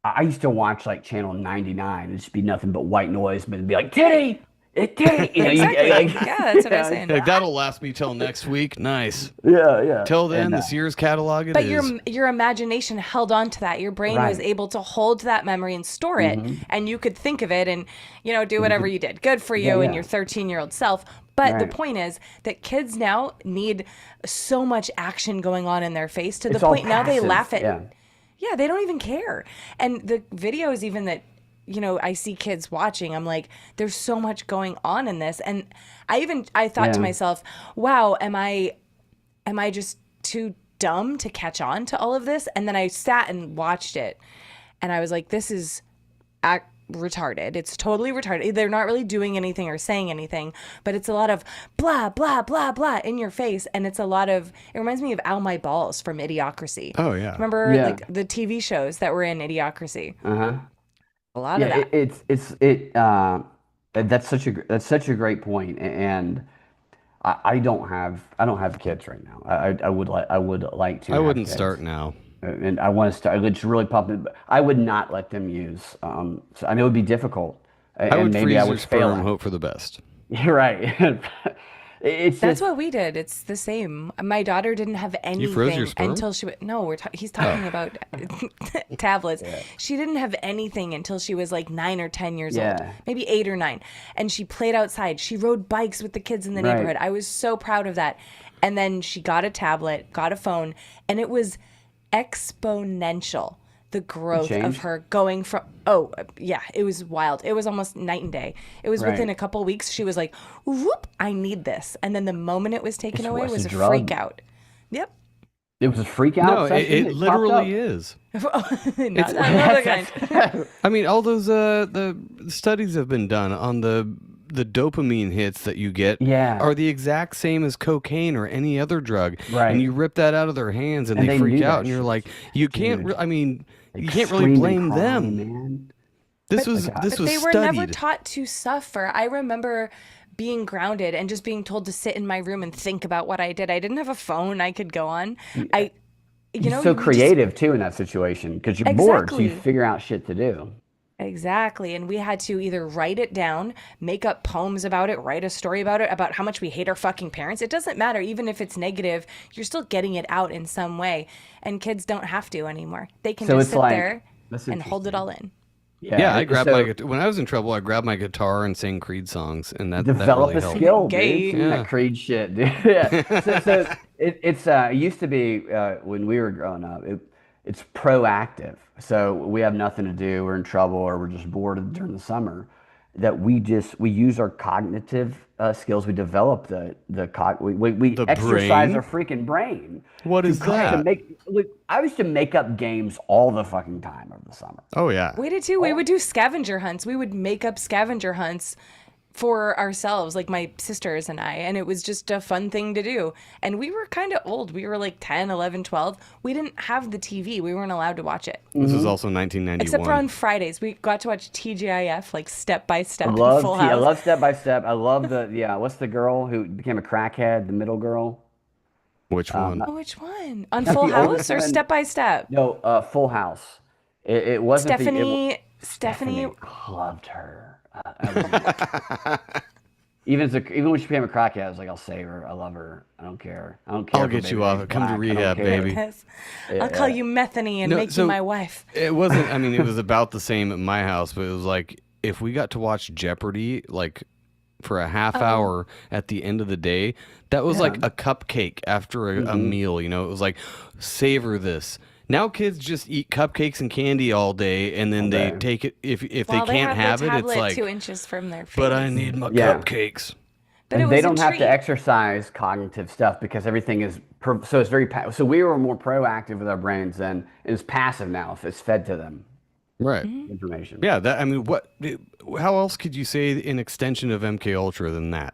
I used to watch like Channel 99. It'd just be nothing but white noise, but it'd be like, titty! Titty! Exactly. That's what I'm saying. Like, that'll last me till next week. Nice. Yeah. Till then, the Sears catalog it but is. your imagination held on to that. Your brain was able to hold that memory and store it, and you could think of it and, do whatever you did. Good for you and your 13-year-old self. But the point is that kids now need so much action going on in their face to the point now they laugh at. Yeah, they don't even care. And the videos even that, I see kids watching, I'm like, there's so much going on in this. And I thought to myself, wow, am I just too dumb to catch on to all of this? And then I sat and watched it and I was like, this is retarded. It's totally retarded. They're not really doing anything or saying anything, but it's a lot of blah, blah, blah, blah in your face. And it reminds me of Ow My Balls from Idiocracy. Oh, yeah. Remember like the TV shows that were in Idiocracy? Uh-huh. A lot of that. That's such a great point. And I don't have kids right now. I would like to. I wouldn't start now. And I want to start. It's really popping. I would not let them use. So I know it would be difficult. I would maybe freeze I your would sperm fail. and hope for the best. You're right. That's what we did. It's the same. My daughter didn't have anything You froze your sperm? until she. No, he's talking about tablets. Yeah. She didn't have anything until she was like 9 or 10 years old, Yeah. maybe 8 or 9, and she played outside. She rode bikes with the kids in the neighborhood. I was so proud of that. And then she got a tablet, got a phone, and it was exponential. The growth of her going from it was wild. It was almost night and day. It was within a couple weeks she was like, whoop, I need this. And then the moment it was taken away, it was a freak out. Yep. It was a freak out. No, it literally is. Not another kind. I mean, all those the studies have been done on the dopamine hits that you get are the exact same as cocaine or any other drug. Right. And you rip that out of their hands and they freak out and you're like, you can't you can't really blame them. Man. This was they were studied. never taught to suffer. I remember being grounded and just being told to sit in my room and think about what I did. I didn't have a phone I could go on. You're so creative too in that situation because you're bored, so you figure out shit to do. Exactly. And we had to either write it down, make up poems about it, write a story about it, about how much we hate our fucking parents. It doesn't matter. Even if it's negative, you're still getting it out in some way. And kids don't have to anymore. They can just sit there and hold it all in. Yeah, I grabbed when I was in trouble, I grabbed my guitar and sang Creed songs, and that develop really a helped. skill, dude. That Creed shit, dude. It used to be when we were growing up. It's proactive. So we have nothing to do, we're in trouble, or we're just bored during the summer. That we use our cognitive skills. We develop we exercise our freaking brain. What is that? I used to make up games all the fucking time over the summer. Oh yeah, we did too. We would do scavenger hunts. We would make up scavenger hunts for ourselves, like my sisters and I, and it was just a fun thing to do. And we were kind of old. We were like 10, 11, 12. We didn't have the TV. We weren't allowed to watch it. This is also 1991. Except for on Fridays. We got to watch TGIF, like Step by Step. I and love Full I House. love Step by Step. I love what's the girl who became a crackhead, the middle girl? Which one? Oh, which one? On Not Full the House oldest or one. Step by Step? No, Full House. It wasn't Stephanie. I loved her. Even when she became a crackhead, I was like, I'll save her. I love her. I don't care. I'll if her get you baby off. name's Come to black. I don't rehab, care. baby. Yes. I'll call you Methany and No, make so- you my wife. It wasn't. I mean, it was about the same at my house, but it was like if we got to watch Jeopardy, like for a half hour at the end of the day, that was like a cupcake after a meal. You know, it was like savor this. Now kids just eat cupcakes and candy all day, and then they take it. If Well, they can't have the it, tablet it's like, 2 inches from their face. but I need my Yeah. cupcakes. But it And was they a don't have treat. to exercise cognitive stuff because everything is so it's very so we were more proactive with our brains than it's passive now if it's fed to them Right. information. Yeah. That. I mean, what? How else could you say an extension of MK Ultra than that?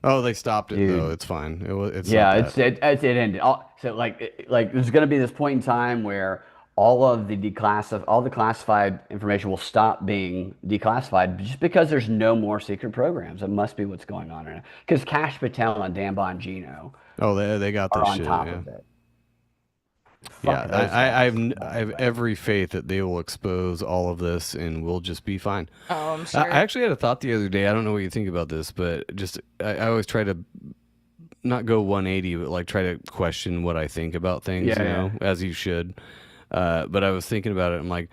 Oh, they stopped it though. It's fine. It's Yeah, not that. it ended. So like there's going to be this point in time where all the classified information will stop being declassified just because there's no more secret programs. That must be what's going on right now. Because Cash Patel and Dan Bongino Oh, they got are this on shit. top Yeah. of it. Yeah, Fuck those I have guys. I have every faith that they will expose all of this and we'll just be fine. Oh, I'm sure. I actually had a thought the other day. I don't know what you think about this, but just I always try to not go 180, but like try to question what I think about things, Yeah, you know, as you should. But I was thinking about it. I'm like,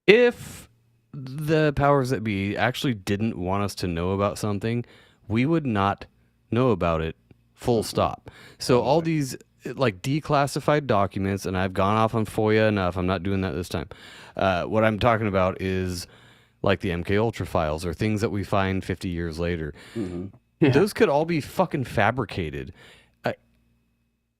if the powers that be actually didn't want us to know about something, we would not know about it. Full stop. So all these like declassified documents, and I've gone off on FOIA enough. I'm not doing that this time. What I'm talking about is like the MK Ultra files or things that we find 50 years later. Yeah. Those could all be fucking fabricated.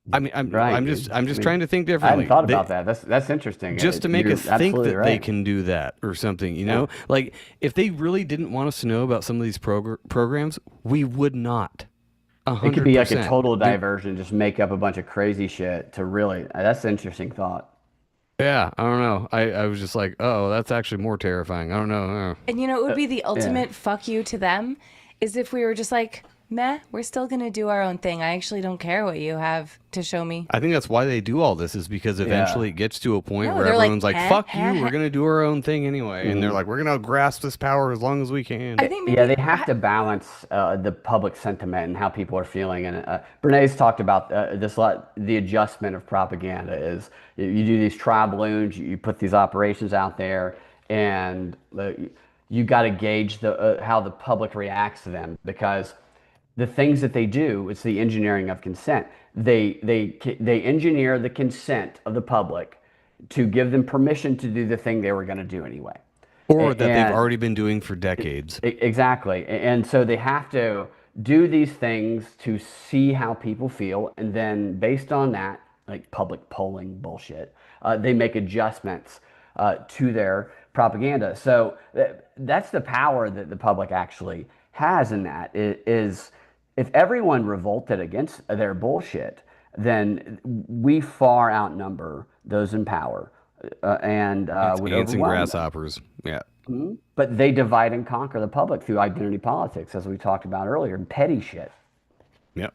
I mean, Right, I'm dude. just I mean, trying to think I differently. hadn't thought about that. That's interesting. Just to make You're us think absolutely that they right. can do that or something, you know? Like, if they really didn't want us to know about some of these programs, we would not. 100%. It could be like a total diversion, just make up a bunch of crazy shit to really. That's an interesting thought. Yeah, I don't know. I was just like, oh, that's actually more terrifying. I don't know. And you know, it would be the ultimate fuck you to them is if we were just like, meh, we're still going to do our own thing. I actually don't care what you have to show me. I think that's why they do all this is because eventually it gets to a point No, where they're like, everyone's like, "Eh, fuck eh, you, we're eh." going to do our own thing anyway. And they're like, we're going to grasp this power as long as we can. I think maybe Yeah, they have to balance the public sentiment and how people are feeling. And Brené's talked about this a lot. The adjustment of propaganda is you do these trial balloons, you put these operations out there, and you got to gauge how the public reacts to them because the things that they do, it's the engineering of consent. They engineer the consent of the public to give them permission to do the thing they were going to do anyway. Or that they've And- already been doing for decades. Exactly. And so they have to do these things to see how people feel. And then based on that, like public polling bullshit, they make adjustments to their propaganda. So that's the power that the public actually has in that is if everyone revolted against their bullshit, then we far outnumber those in power and It's would ants and overwhelm them. grasshoppers. Yeah. But they divide and conquer the public through identity politics, as we talked about earlier, and petty shit. Yep.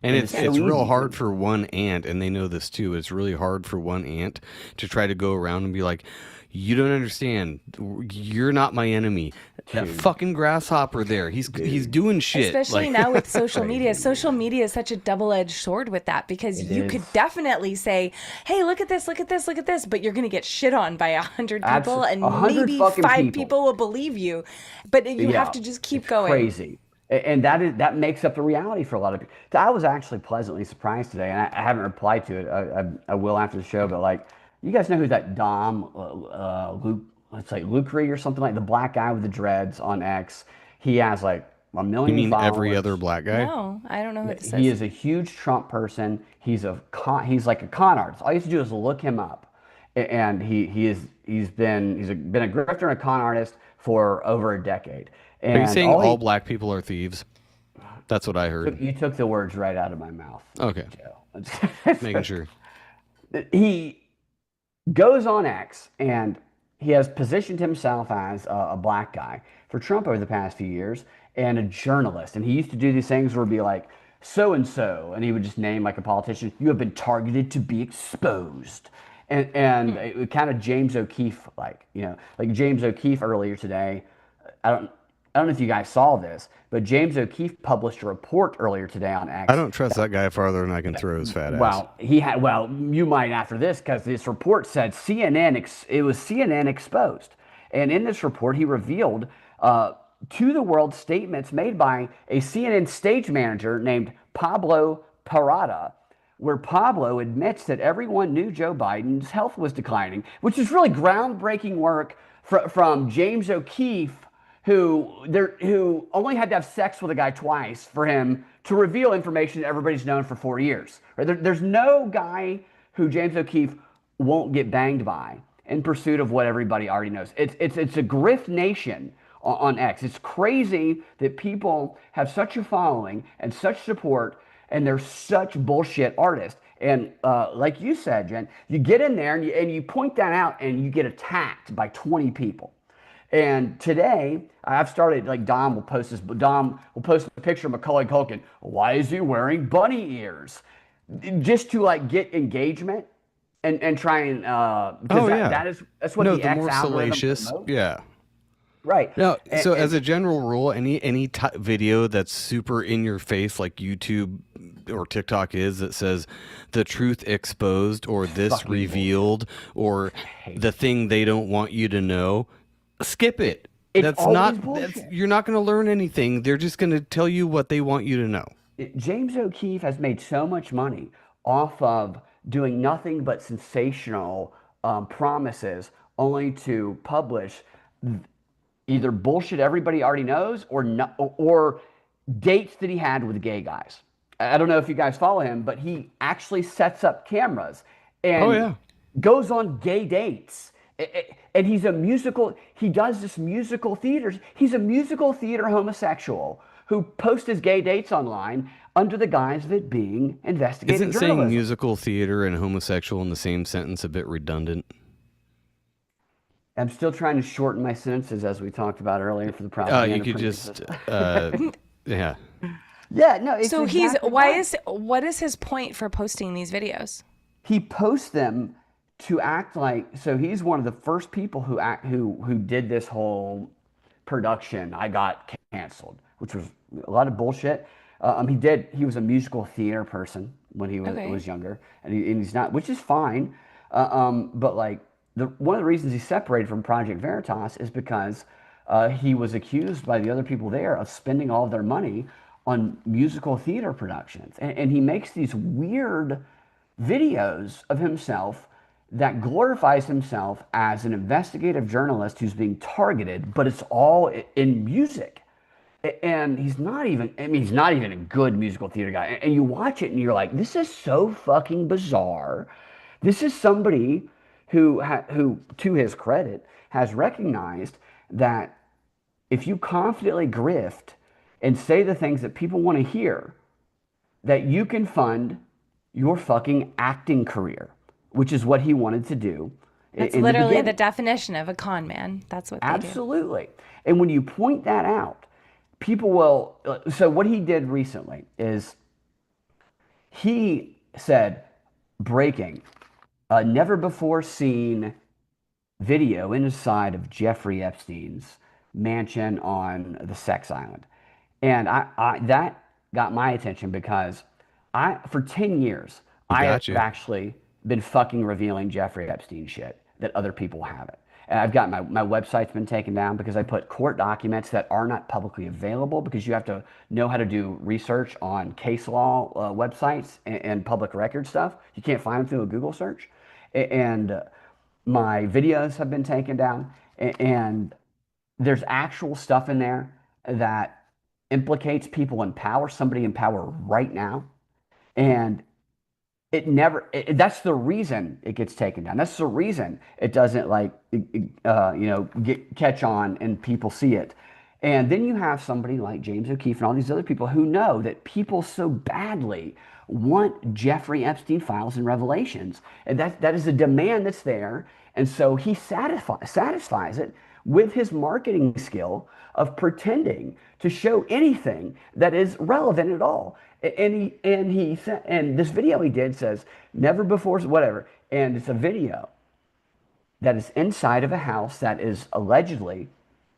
And it's it's so real easy hard to- for one ant, and they know this too. It's really hard for one ant to try to go around and be like, "You don't understand. You're not my enemy." That fucking grasshopper there, he's doing shit. Especially like, now with social media. Social media is such a double-edged sword with that because you could definitely say, hey, look at this, look at this, look at this, but you're going to get shit on by 100 people and 100 maybe fucking 5 people. people will believe you. But you have to just keep it's going. Crazy. And that makes up the reality for a lot of people. I was actually pleasantly surprised today, and I haven't replied to it. I will after the show, but like, you guys know who that Dom Luke? It's like Lucre or something like the black guy with the dreads on X. He has like a million. you mean every followers. other black guy? No, I don't know who this He is. is a huge Trump person. He's like a con artist. All you have to do is look him up, and he's been a grifter and a con artist for over a decade. Are you And saying all black people are thieves? That's what I heard. you took the words right out of my mouth, Okay, making Joe. sure. He goes on X and he has positioned himself as a black guy for Trump over the past few years and a journalist. And he used to do these things where it'd be like, so and so, and he would just name like a politician, you have been targeted to be exposed. And it kind of James O'Keefe, like James O'Keefe earlier today. I don't I don't know if you guys saw this, but James O'Keefe published a report earlier today on I X. don't trust that guy farther than I can throw his fat ass. Well, you might after this, because this report said it was CNN exposed. And in this report, he revealed to the world statements made by a CNN stage manager named Pablo Parada, where Pablo admits that everyone knew Joe Biden's health was declining, which is really groundbreaking work from James O'Keefe, who only had to have sex with a guy twice for him to reveal information that everybody's known for 4 years. Right? There's no guy who James O'Keefe won't get banged by in pursuit of what everybody already knows. It's a grift nation on X. It's crazy that people have such a following and such support, and they're such bullshit artists. And like you said, Jen, you get in there and you point that out, and you get attacked by 20 people. And today, I've started, like, Dom will post a picture of Macaulay Culkin. Why is he wearing bunny ears? Just to, like, get engagement and try and because that's what the the X more algorithm salacious, promotes. yeah. Right. No, so as a general rule, any video that's super in your face, like YouTube or TikTok is, that says the truth exposed or this Fucking revealed or the thing they don't want you to know, skip it. It's That's always not. bullshit. You're not going to learn anything. They're just going to tell you what they want you to know. James O'Keefe has made so much money off of doing nothing but sensational promises, only to publish either bullshit everybody already knows or dates that he had with gay guys. I don't know if you guys follow him, but he actually sets up cameras and goes on gay dates. And he does this musical theater. He's a musical theater homosexual who posts his gay dates online under the guise of it being investigative Isn't journalism. saying musical theater and homosexual in the same sentence a bit redundant? I'm still trying to shorten my sentences, as we talked about earlier, for the propaganda. You could just, yeah. Yeah, no. It's So exactly right. what is his point for posting these videos? He posts them to act like, so he's one of the first people who did this whole production. I got canceled, which was a lot of bullshit. He was a musical theater person when he was younger, and he's not, which is fine. But like one of the reasons he separated from Project Veritas is because he was accused by the other people there of spending all of their money on musical theater productions, and he makes these weird videos of himself that glorifies himself as an investigative journalist who's being targeted, but it's all in music. And he's not even a good musical theater guy. And you watch it and you're like, this is so fucking bizarre. This is somebody who, to his credit, has recognized that if you confidently grift and say the things that people want to hear, that you can fund your fucking acting career, which is what he wanted to do. That's literally the definition of a con man. That's what they do. Absolutely. And when you point that out, people will. So what he did recently is he said, breaking, never before seen video inside of Jeffrey Epstein's mansion on the sex island. And that got my attention because for 10 years, I have actually been fucking revealing Jeffrey Epstein shit that other people haven't. And I've got my website's been taken down because I put court documents that are not publicly available, because you have to know how to do research on case law websites and public record stuff. You can't find them through a Google search. And my videos have been taken down, and there's actual stuff in there that implicates people in power, somebody in power right now. And that's the reason it gets taken down. That's the reason it doesn't catch on and people see it. And then you have somebody like James O'Keefe and all these other people who know that people so badly want Jeffrey Epstein files and revelations. And that is a demand that's there. And so he satisfies it with his marketing skill of pretending to show anything that is relevant at all. And this video he did says never before, whatever. And it's a video that is inside of a house that is allegedly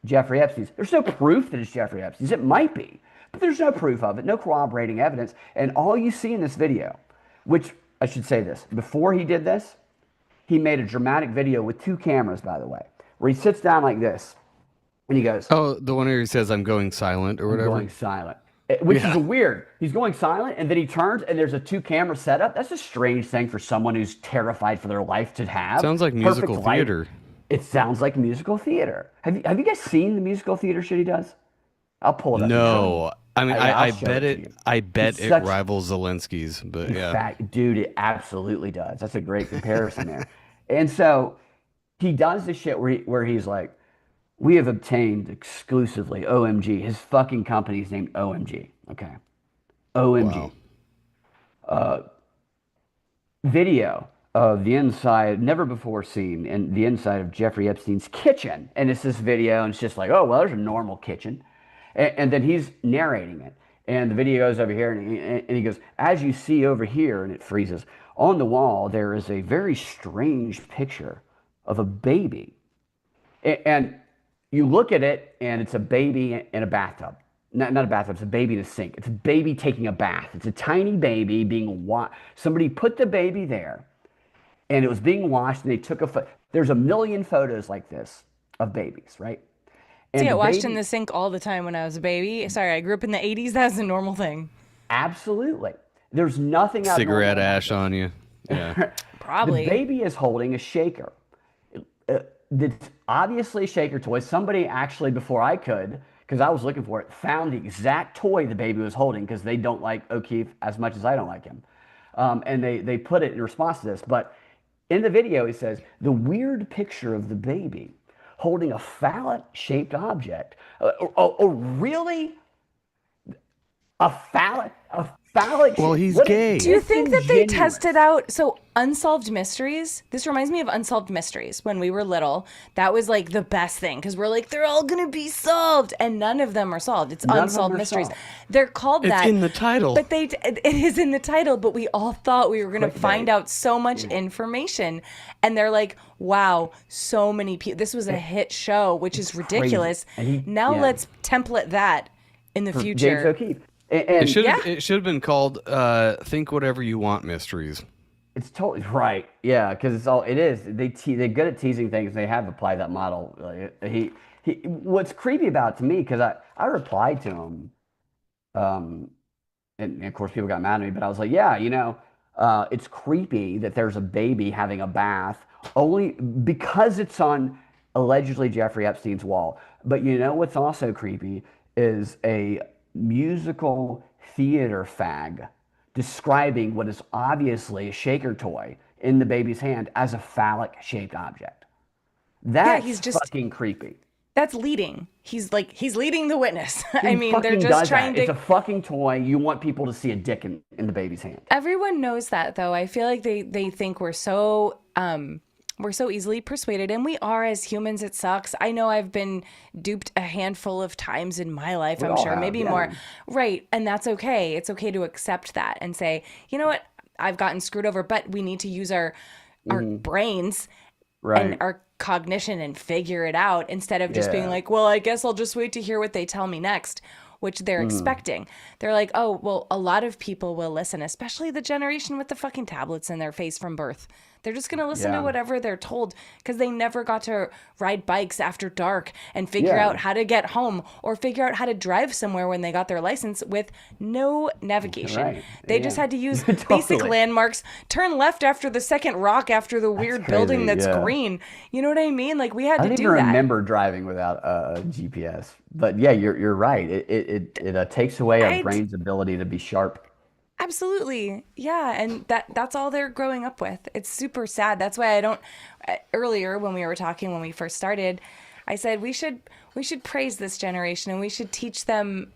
Jeffrey Epstein's. There's no proof that it's Jeffrey Epstein's. It might be, but there's no proof of it, no corroborating evidence. And all you see in this video, which I should say this, before he did this, he made a dramatic video with 2 cameras, by the way, where he sits down like this and he goes, Oh, the one where he says, I'm going silent or whatever. Going silent. Which is weird. He's going silent and then he turns and there's a 2-camera setup. That's a strange thing for someone who's terrified for their life to have. Sounds like musical theater. It sounds like musical theater. Have you guys seen the musical theater shit he does? I'll pull it up. No. I mean, I bet it such, rivals Zelensky's, but yeah. In fact, dude, it absolutely does. That's a great comparison there. And so he does this shit where he's like, we have obtained exclusively OMG. His fucking company's named OMG. Okay. OMG. Wow. Video of the inside, never before seen, and the inside of Jeffrey Epstein's kitchen. And it's this video, and it's just like, oh, well, there's a normal kitchen. And then he's narrating it. And the video goes over here, and he goes, as you see over here, and it freezes, on the wall, there is a very strange picture of a baby. And you look at it, and it's a baby in a bathtub. Not a bathtub, it's a baby in a sink. It's a baby taking a bath. It's a tiny baby being washed. Somebody put the baby there, and it was being washed, and they took there's a million photos like this of babies, right? And I washed in the sink all the time when I was a baby. Sorry, I grew up in the 80s. That was a normal thing. Absolutely. There's nothing out cigarette ash on you. Yeah. Probably. The baby is holding a shaker. It's obviously a shaker toy. Somebody actually, before I could, because I was looking for it, found the exact toy the baby was holding because they don't like O'Keefe as much as I don't like him. And they put it in response to this. But in the video, he says, the weird picture of the baby holding a phallic-shaped object. Oh, really? A phallic? Well, he's gay. Do you think that they tested out? So Unsolved Mysteries, this reminds me of Unsolved Mysteries when we were little. That was like the best thing because we're like, they're all going to be solved. And none of them are solved. It's Unsolved Mysteries. They're called that. It's in the title. But it is in the title, but we all thought we were going to find out so much information. And they're like, wow, so many people. This was a hit show, which is ridiculous. Now let's template that in the future. James O'Keefe. It should have been called Think Whatever You Want Mysteries. It's totally right. Yeah, because it is. They're good at teasing things. They have applied that model. Like, what's creepy about it to me, because I replied to him, and of course people got mad at me, but I was like, yeah, it's creepy that there's a baby having a bath only because it's on allegedly Jeffrey Epstein's wall. But you know what's also creepy is a musical theater fag describing what is obviously a shaker toy in the baby's hand as a phallic-shaped object. That's he's just fucking creepy. That's leading. He's leading the witness. I mean, they're just trying to. It's a fucking toy. You want people to see a dick in the baby's hand. Everyone knows that, though. I feel like they think we're so easily persuaded, and we are as humans. It sucks. I know I've been duped a handful of times in my life. I'm sure, maybe more. Right, and that's okay. It's okay to accept that and say, you know what, I've gotten screwed over, but we need to use our brains and our cognition and figure it out instead of just being like, well, I guess I'll just wait to hear what they tell me next, which they're expecting. They're like, oh, well, a lot of people will listen, especially the generation with the fucking tablets in their face from birth. They're just going to listen to whatever they're told because they never got to ride bikes after dark and figure out how to get home or figure out how to drive somewhere when they got their license with no navigation. Right. They just had to use basic landmarks, turn left after the second rock after the weird building that's green. You know what I mean? Like we had to do that. I don't even remember driving without a GPS. But yeah, you're right. It takes away our brain's ability to be sharp. Absolutely. Yeah. And that's all they're growing up with. It's super sad. That's why earlier when we were talking, when we first started, I said we should praise this generation, and we should teach them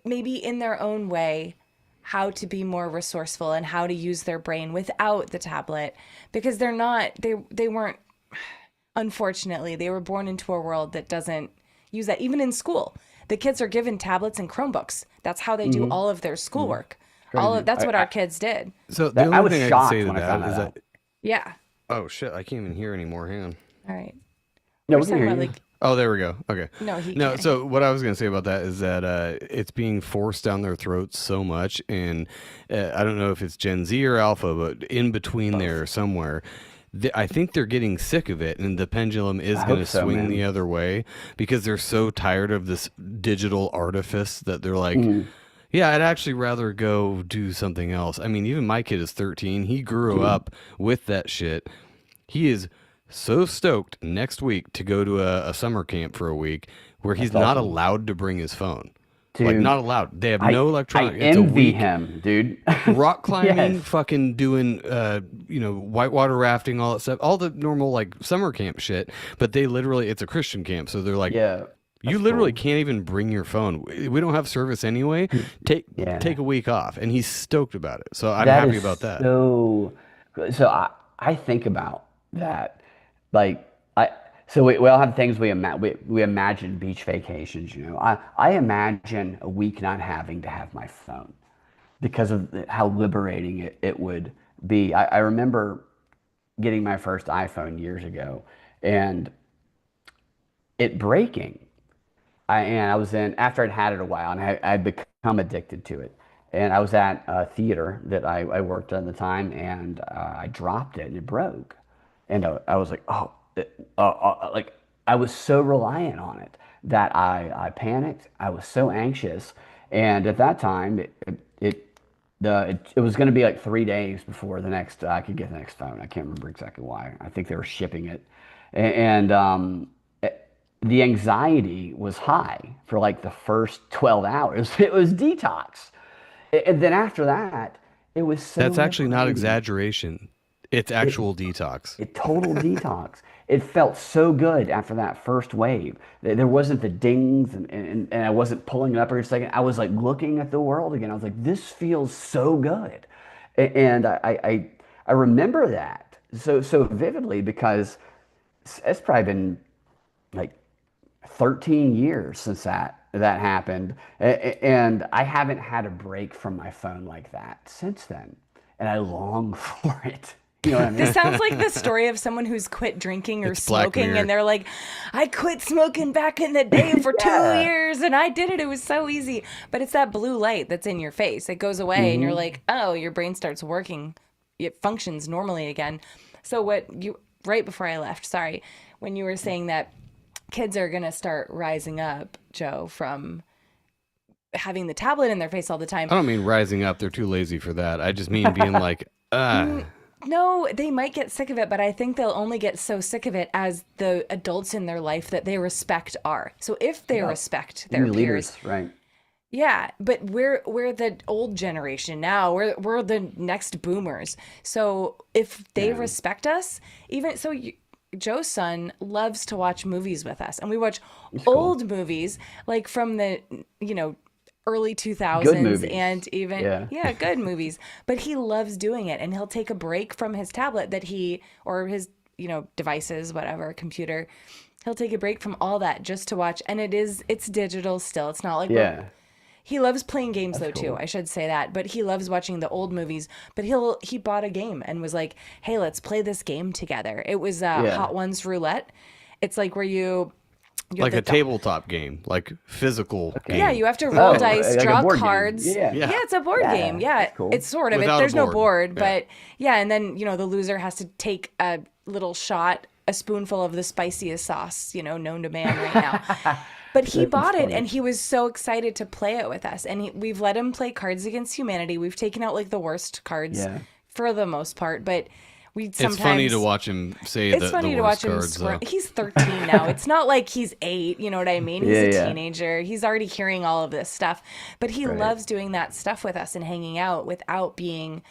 maybe in their own way how to be more resourceful and how to use their brain without the tablet, because they weren't, unfortunately, they were born into a world that doesn't use that. Even in school, the kids are given tablets and Chromebooks. That's how they do all of their schoolwork. That's what our kids did. So the only thing I can say to when I that found is that out. that, Yeah. oh shit, I can't even hear anymore. Hang on. All right. No, We're we can talking hear about, you. like, Oh, there we go. Okay. no, he No, can't. so what I was going to say about that is that it's being forced down their throats so much. And I don't know if it's Gen Z or Alpha, but in between there somewhere, I think they're getting sick of it. And the pendulum is going to swing the other way because they're so tired of this digital artifice that they're like, yeah, I'd actually rather go do something else. I mean, even my kid is 13. He grew up with that shit. He is so stoked next week to go to a summer camp for a week where he's not allowed to bring his phone. Dude, like, not allowed. They have no electronic. I envy him, dude. Rock climbing, Yes. fucking doing, whitewater rafting, all that stuff, all the normal like summer camp shit. But they literally, it's a Christian camp, so they're like, Yeah. you literally can't even bring your phone. We don't have service anyway. Take a week off, and he's stoked about it. So I'm happy about that. So I think about that. Like we all have things we imagine beach vacations. I imagine a week not having to have my phone because of how liberating it would be. I remember getting my first iPhone years ago and it breaking. I was after I'd had it a while and I'd become addicted to it. And I was at a theater that I worked at the time, and I dropped it and it broke. And I was like, like I was so reliant on it that I panicked. I was so anxious. And at that time, it was going to be like 3 days before I could get the next phone. I can't remember exactly why. I think they were shipping it. And the anxiety was high for like the first 12 hours. It was detox. And then after that, it was so That's actually not liberating. exaggeration. It's actual detox. Total detox. It felt so good after that first wave. There wasn't the dings and I wasn't pulling it up every second. I was like looking at the world again. I was like, this feels so good. And I remember that so vividly because it's probably been like 13 years since that happened. And I haven't had a break from my phone like that since then. And I long for it. You know what I mean? This sounds like the story of someone who's quit drinking or It's Black smoking, Mirror. and they're like, I quit smoking back in the day for 2 years, and I did it. It was so easy. But it's that blue light that's in your face. It goes away, and you're like, oh, your brain starts working. It functions normally again. So right before I left, sorry, when you were saying that kids are going to start rising up, Joe, from having the tablet in their face all the time. I don't mean rising up. They're too lazy for that. I just mean being like, No, they might get sick of it, but I think they'll only get so sick of it as the adults in their life that they respect are. So if they respect their peers, leaders, right? yeah, but we're the old generation now. We're the next boomers. So if they respect us, even so, Joe's son loves to watch movies with us, and we watch old movies like from the early 2000s and even good movies. But he loves doing it, and he'll take a break from his tablet or his devices, whatever, computer. He'll take a break from all that just to watch, and it's digital still. It's not like he loves playing games too. I should say that, but he loves watching the old movies. But he bought a game and was like, "Hey, let's play this game together." It was Hot Ones Roulette. It's like where you like a tabletop game, like physical game. Yeah, you have to roll dice, like a draw board game. cards. Yeah. Yeah, it's a board game. Yeah, that's cool. it's sort of. Without a There's no board. board, Yeah. but and then the loser has to take a little shot, a spoonful of the spiciest sauce known to man right now. But he bought it, and he was so excited to play it with us. And we've let him play Cards Against Humanity. We've taken out like the worst cards for the most part, but we sometimes. It's funny to watch him say It's funny to watch him cards, squirm. though. He's 13 now. It's not like he's 8. You know what I mean? He's a teenager. He's already hearing all of this stuff, but he loves doing that stuff with us and hanging out without being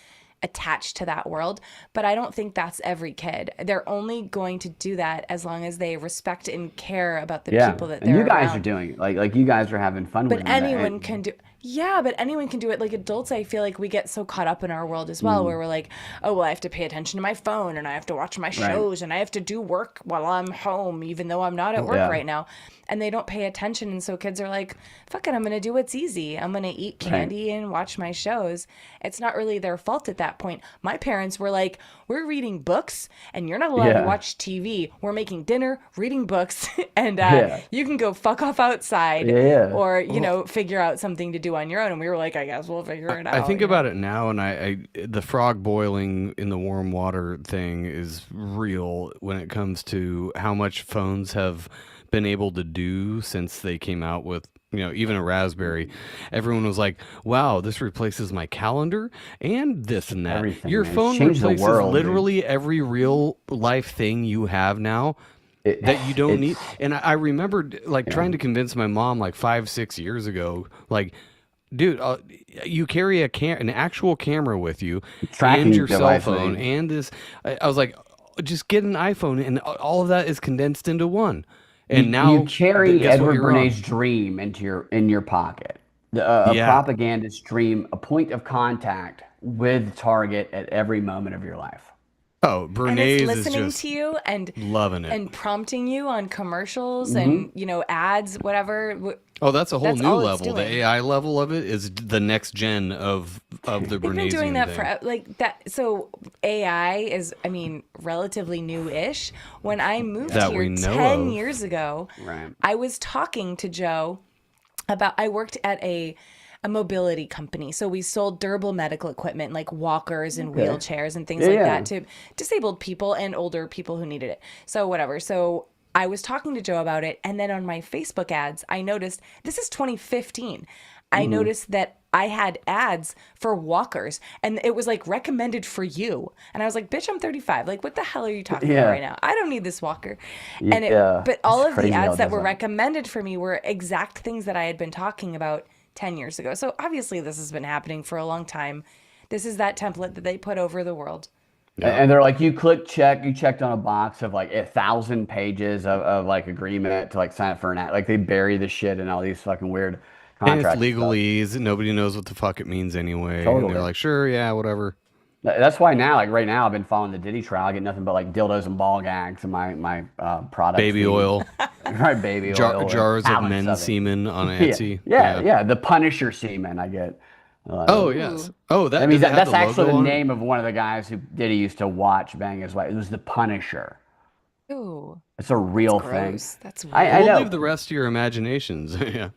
attached to that world. But I don't think that's every kid. They're only going to do that as long as they respect and care about the Yeah, people that and you they're guys are around. doing it. Like you guys are having fun But with them. anyone can do, yeah, but anyone can do it. Like adults, I feel like we get so caught up in our world as well, where Mm, we're like, oh, well, I have to pay attention to my phone and I have to watch my right. shows and I have to do work while I'm home, even though I'm not at work Yeah. right now. And they don't pay attention. And so kids are like, fuck it, I'm going to do what's easy. I'm going to eat Right. candy and watch my shows. It's not really their fault at that point. My parents were like, we're reading books and you're not allowed to Yeah. watch TV. We're making dinner, reading books, and Yeah. you can go fuck off outside Yeah. Yeah. or Well, figure out something to do on your own. And we were like, I guess we'll figure it I out, think about it now, and the frog boiling in the warm water thing is real when it comes to how much phones have been able to do since they came out with, even a Raspberry. Everyone was like, wow, this replaces my calendar and this and that. Everything, Your man. It's phone changed the replaces world, dude. literally every real life thing you have now It, that you don't it's need. And I remembered like yeah. trying to convince my mom like 5, 6 years ago, like, dude, you carry an actual camera with you and Tracking your cell device, phone man. and this. I was like, just get an iPhone, and all of that is condensed into one. And You now, carry guess what? Edward You're wrong. Bernays' dream into your pocket. A Yeah. propagandist dream, a point of contact with target at every moment of your life. Oh, and it's Bernays is listening just to you loving it. and prompting you on commercials Hmm. and ads, whatever. Oh, that's a whole That's new all it's level. The doing. AI level of it is the next gen of the They've been doing Bernaysian that thing. for like that. So AI is, I mean, relatively new-ish. When I moved That we here know 10 of. years ago, Right. I was talking to Joe about, I worked at a mobility company. So we sold durable medical equipment like walkers and Okay. wheelchairs and things Yeah, like yeah. that to disabled people and older people who needed it. So whatever. So I was talking to Joe about it. And then on my Facebook ads, I noticed this is 2015. I Hmm. noticed that I had ads for walkers and it was like recommended for you. And I was like, bitch, I'm 35. Like, what the hell are you talking about Yeah. right now? I don't need this walker. Yeah. But It's all of the crazy how ads it that does were that. recommended for me were exact things that I had been talking about 10 years ago. So obviously this has been happening for a long time. This is that template that they put over the world. Yeah. And they're like, you checked on a box of like 1,000 pages of like agreement to like sign up for an ad. Like they bury the shit in all these fucking weird And it's contracts and stuff. legalese. Nobody knows what the fuck it means anyway. And they're Totally. like, sure, yeah, whatever. That's why now, like right now, I've been following the Diddy trial. I get nothing but like dildos and ball gags in my product Baby feed. oil, Right, baby oil and jars of pallets men's of it. semen on Yeah, Etsy. yeah, Yeah. yeah. The Punisher semen I get. Uh, Oh, yes. Ooh. Oh, I that mean, does it have that's the actually logo the on it? name of one of the guys who Diddy used to watch bang his wife. It was the Punisher. Ooh, It's a that's real thing. gross. That's I We'll weird. leave know. the rest to your imaginations. Yeah.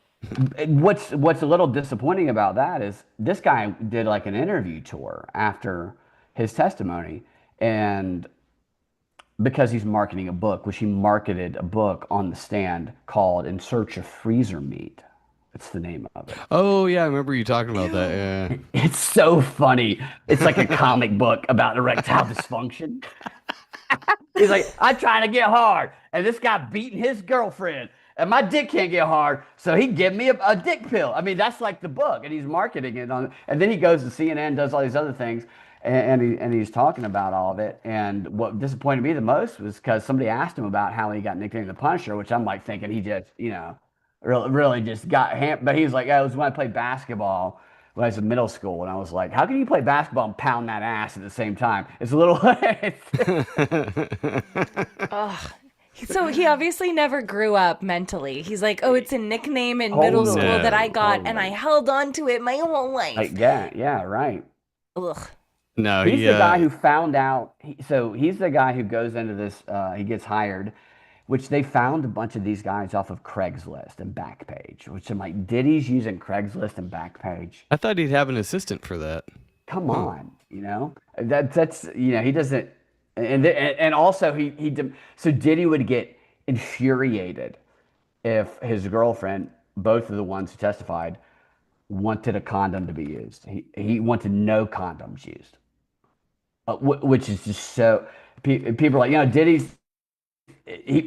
What's a little disappointing about that is this guy did like an interview tour after his testimony, and because he's marketing a book, which he marketed a book on the stand called "In Search of Freezer Meat." It's the name of it. Oh, yeah, I remember you talking about Ew. that. It's so funny. It's like a comic book about erectile dysfunction. He's like, I'm trying to get hard, and this guy beating his girlfriend, and my dick can't get hard, so he give me a dick pill. I mean, that's like the book, and he's marketing it on. And then he goes to CNN, does all these other things, and he's talking about all of it. And what disappointed me the most was because somebody asked him about how he got nicknamed the Punisher, which I'm like thinking he just, really just got ham. But he was like, yeah, it was when I played basketball when I was in middle school, and I was like, how can you play basketball and pound that ass at the same time? It's a little. Yeah. Ugh. So he obviously never grew up mentally. He's like, oh, it's a nickname in middle Totally, school that I No. got and I totally. held on to it my whole life. Like, yeah, yeah, right. Ugh. No, He's the guy who found out. So he's the guy who goes into this. He gets hired, which they found a bunch of these guys off of Craigslist and Backpage. Which I'm like, Diddy's using Craigslist and Backpage. I thought he'd have an assistant for that. Come Huh. on, that's he doesn't. And also so Diddy would get infuriated if his girlfriend, both of the ones who testified, wanted a condom to be used. He wanted no condoms used, which is just so. People are like, Diddy's.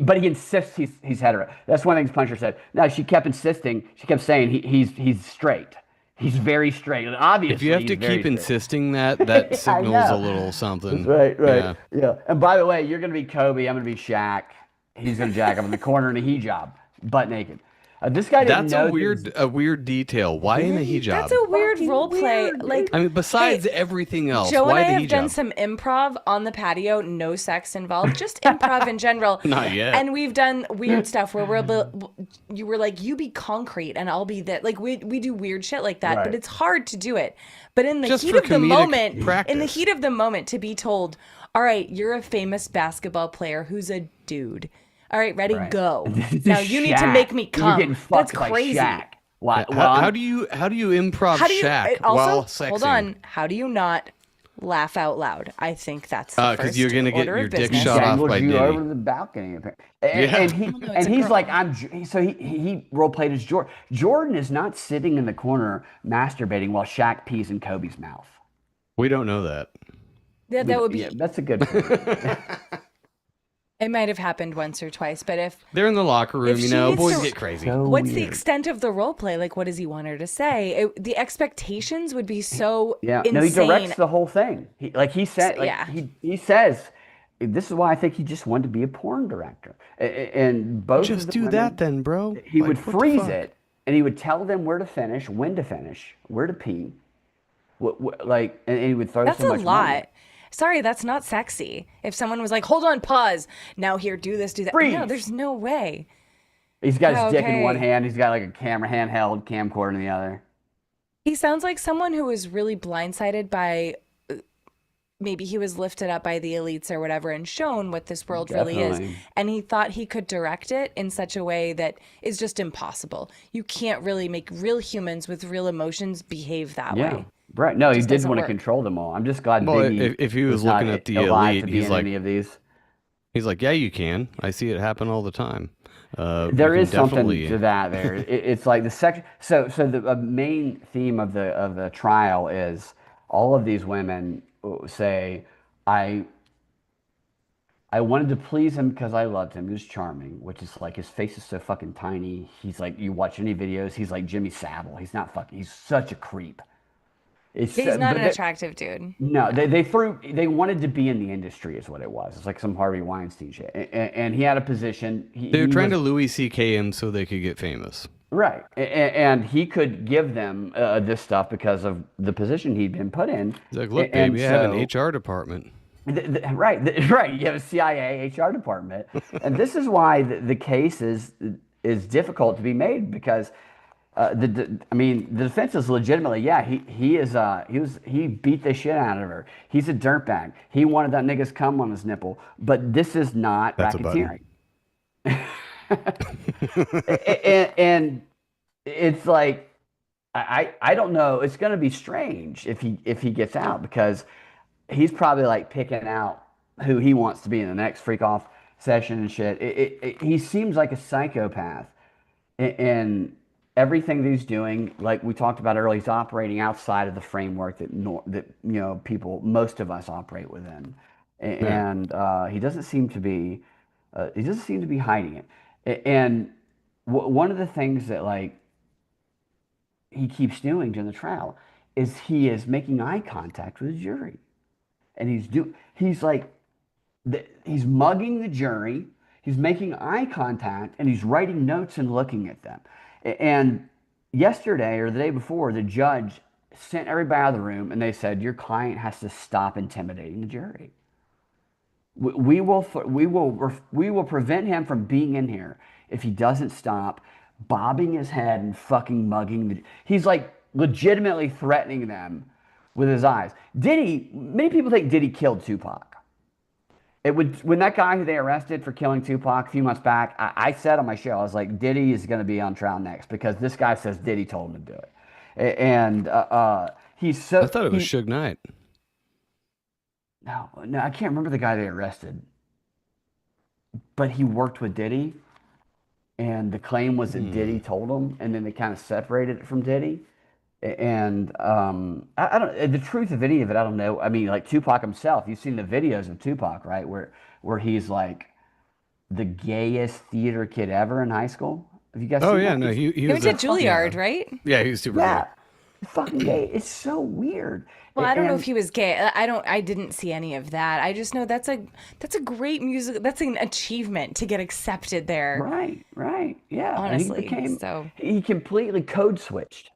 But he insists he's hetero. That's one thing Puncher said. No, she kept insisting. She kept saying he's straight. He's very straight. And obviously, If you have to he's very keep straight. insisting that, that I signals a know. little something. Right, right. Yeah. Yeah. And by the way, you're gonna be Kobe. I'm gonna be Shaq. He's gonna jack up in the corner in a hijab, butt naked. This guy didn't That's know these. a weird detail. Why in a That's hijab? a weird Fucking role play. weird, Like, dude. I mean, besides hey, everything else, Joe and why I the have done hijab? some improv on the patio, no sex involved, just improv in general. Not yet. And we've done weird stuff where you were like, you be concrete and I'll be that. Like we do weird shit like that, but Right. it's hard to do it. But in the Just heat for of the comedic moment, practice. to be told, all right, you're a famous basketball player who's a dude. All right, ready, Right. go. This is Now you need to Shaq. make me You're come. getting That's fucked by crazy. Shaq. Why? How do you improv How do you Shaq also while sexing? hold on? How do you not laugh out loud? I think that's the Because first you're gonna get order your of dick business. shot off Dangled by you Diddy. over the balcony. And, Yeah. and he no, it's and a he's girl. like, so he role played as Jordan. Jordan is not sitting in the corner masturbating while Shaq pees in Kobe's mouth. We don't know that. Yeah, that would be. Yeah, that's a good point. It might have happened once or twice, but if They're in the locker room, If you she know, needs boys to- get crazy. So what's the weird. extent of the role play? Like, what does he want her to say? The expectations would be so Yeah, insane. no, he directs the whole thing. He said, like Yeah. he says, this is why I think he just wanted to be a porn director. And both of Just the do women, that then, bro. he Like, would what the freeze fuck? it, and he would tell them where to finish, when to finish, where to pee, like, and he would throw That's so a much lot. money. Sorry, that's not sexy. If someone was like, "Hold on, pause. Now here, do this, do that." Freeze. No, there's no way. He's got his dick in one Okay. hand. He's got like a camera handheld camcorder in the other. He sounds like someone who was really blindsided by maybe he was lifted up by the elites or whatever and shown what this world really is. Definitely. And he thought he could direct it in such a way that is just impossible. You can't really make real humans with real emotions behave that Yeah, way. right. No, he Just did doesn't want to work. control them all. I'm just glad Well, Biggie if he was not looking at the alive elite, to be he's in like, any of these. yeah, you can. I see it happen all the time. There you is can something definitely- to that. There, it's like the section. So the main theme of the trial is all of these women say, I wanted to please him because I loved him. He was charming, which is like his face is so fucking tiny. He's like, you watch any videos, he's like Jimmy Savile. He's not fucking. He's such a creep. It's He's not but an they- attractive dude. No, they wanted to be in the industry is what it was. It's like some Harvey Weinstein shit, and he had a position. They're he trying was- to Louis C.K. him so they could get famous. right, and he could give them this stuff because of the position he'd been put in. He's like, look, And baby, I have an so- HR department. Right, right. You have a CIA HR department, and this is why the case is difficult to be made because I mean the defense is legitimately he beat the shit out of her. He's a dirtbag. He wanted that nigga's cum on his nipple, but this is not That's a button. racketeering. and it's like I don't know. It's going to be strange if he gets out because he's probably like picking out who he wants to be in the next freak off session and shit. He seems like a psychopath, and everything that he's doing, like we talked about earlier, he's operating outside of the framework that people, most of us, operate within, and he doesn't seem to be hiding it. And one of the things that like he keeps doing during the trial is he is making eye contact with the jury. And he's mugging the jury, he's making eye contact, and he's writing notes and looking at them. And yesterday or the day before, the judge sent everybody out of the room and they said, your client has to stop intimidating the jury. We will prevent him from being in here if he doesn't stop bobbing his head and fucking mugging he's like legitimately threatening them with his eyes. Many people think Diddy killed Tupac. When that guy who they arrested for killing Tupac a few months back, I said on my show, I was like, Diddy is going to be on trial next because this guy says Diddy told him to do it. And he's so... I thought it was Suge Knight. No, I can't remember the guy they arrested. But he worked with Diddy, and the claim was that Diddy told him, and then they kind of separated it from Diddy. And I don't. The truth of any of it, I don't know. I mean, like Tupac himself. You've seen the videos of Tupac, right? Where he's like the gayest theater kid ever in high school. Have you guys? Oh seen yeah, that? no, he He was went to Juilliard, right? Yeah, he was super. Yeah, fucking gay. It's so weird. Well, I don't know if And he was gay. I didn't see any of that. I just know that's a great music. That's an achievement to get accepted there, right, yeah. And honestly. So, he completely code switched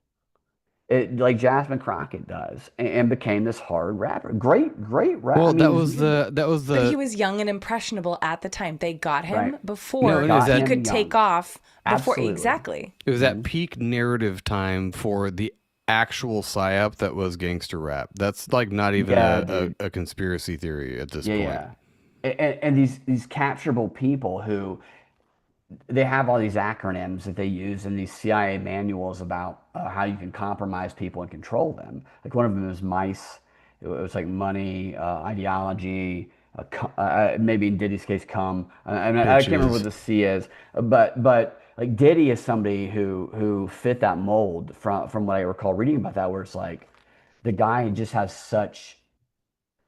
it like Jasmine Crockett does, and became this hard rapper. Great rap. I Well, mean, that he was was music. but he the was young and impressionable at the time. They got Right. him no, before it is Got he that him could take young. off before Absolutely. exactly. it was Hmm. that peak narrative time for the actual psyop that was gangster rap. That's like not even Yeah, dude. a conspiracy theory at this Yeah, point. yeah. And these capturable people who they have all these acronyms that they use in these CIA manuals about how you can compromise people and control them. Like one of them is MICE. It was like money, ideology, maybe in Diddy's case, come. I can't remember what Bitches. the C is, but like Diddy is somebody who fit that mold from what I recall reading about that, where it's like the guy just has such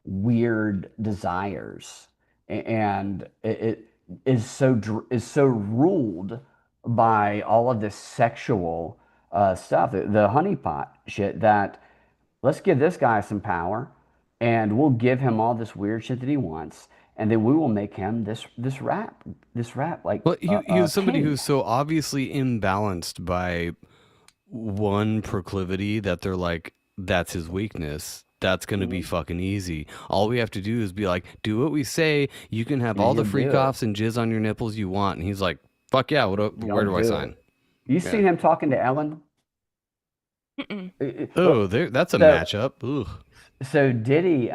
weird desires, and it is so ruled by all of this sexual stuff, the honeypot shit, that let's give this guy some power, and we'll give him all this weird shit that he wants, and then we will make him this rap like Well, he was somebody king. who's so obviously imbalanced by one proclivity that they're like, that's his weakness. That's gonna be Mhm. fucking easy. All we have to do is be like, do what we say. You can have And all the he'll freak do it. offs and jizz on your nipples you want. And he's like, fuck yeah. He'll Where do I do sign? it. You Yeah. seen him talking to Ellen? Mm-mm. Oh, Well, there. That's a so matchup. Ugh. So Diddy,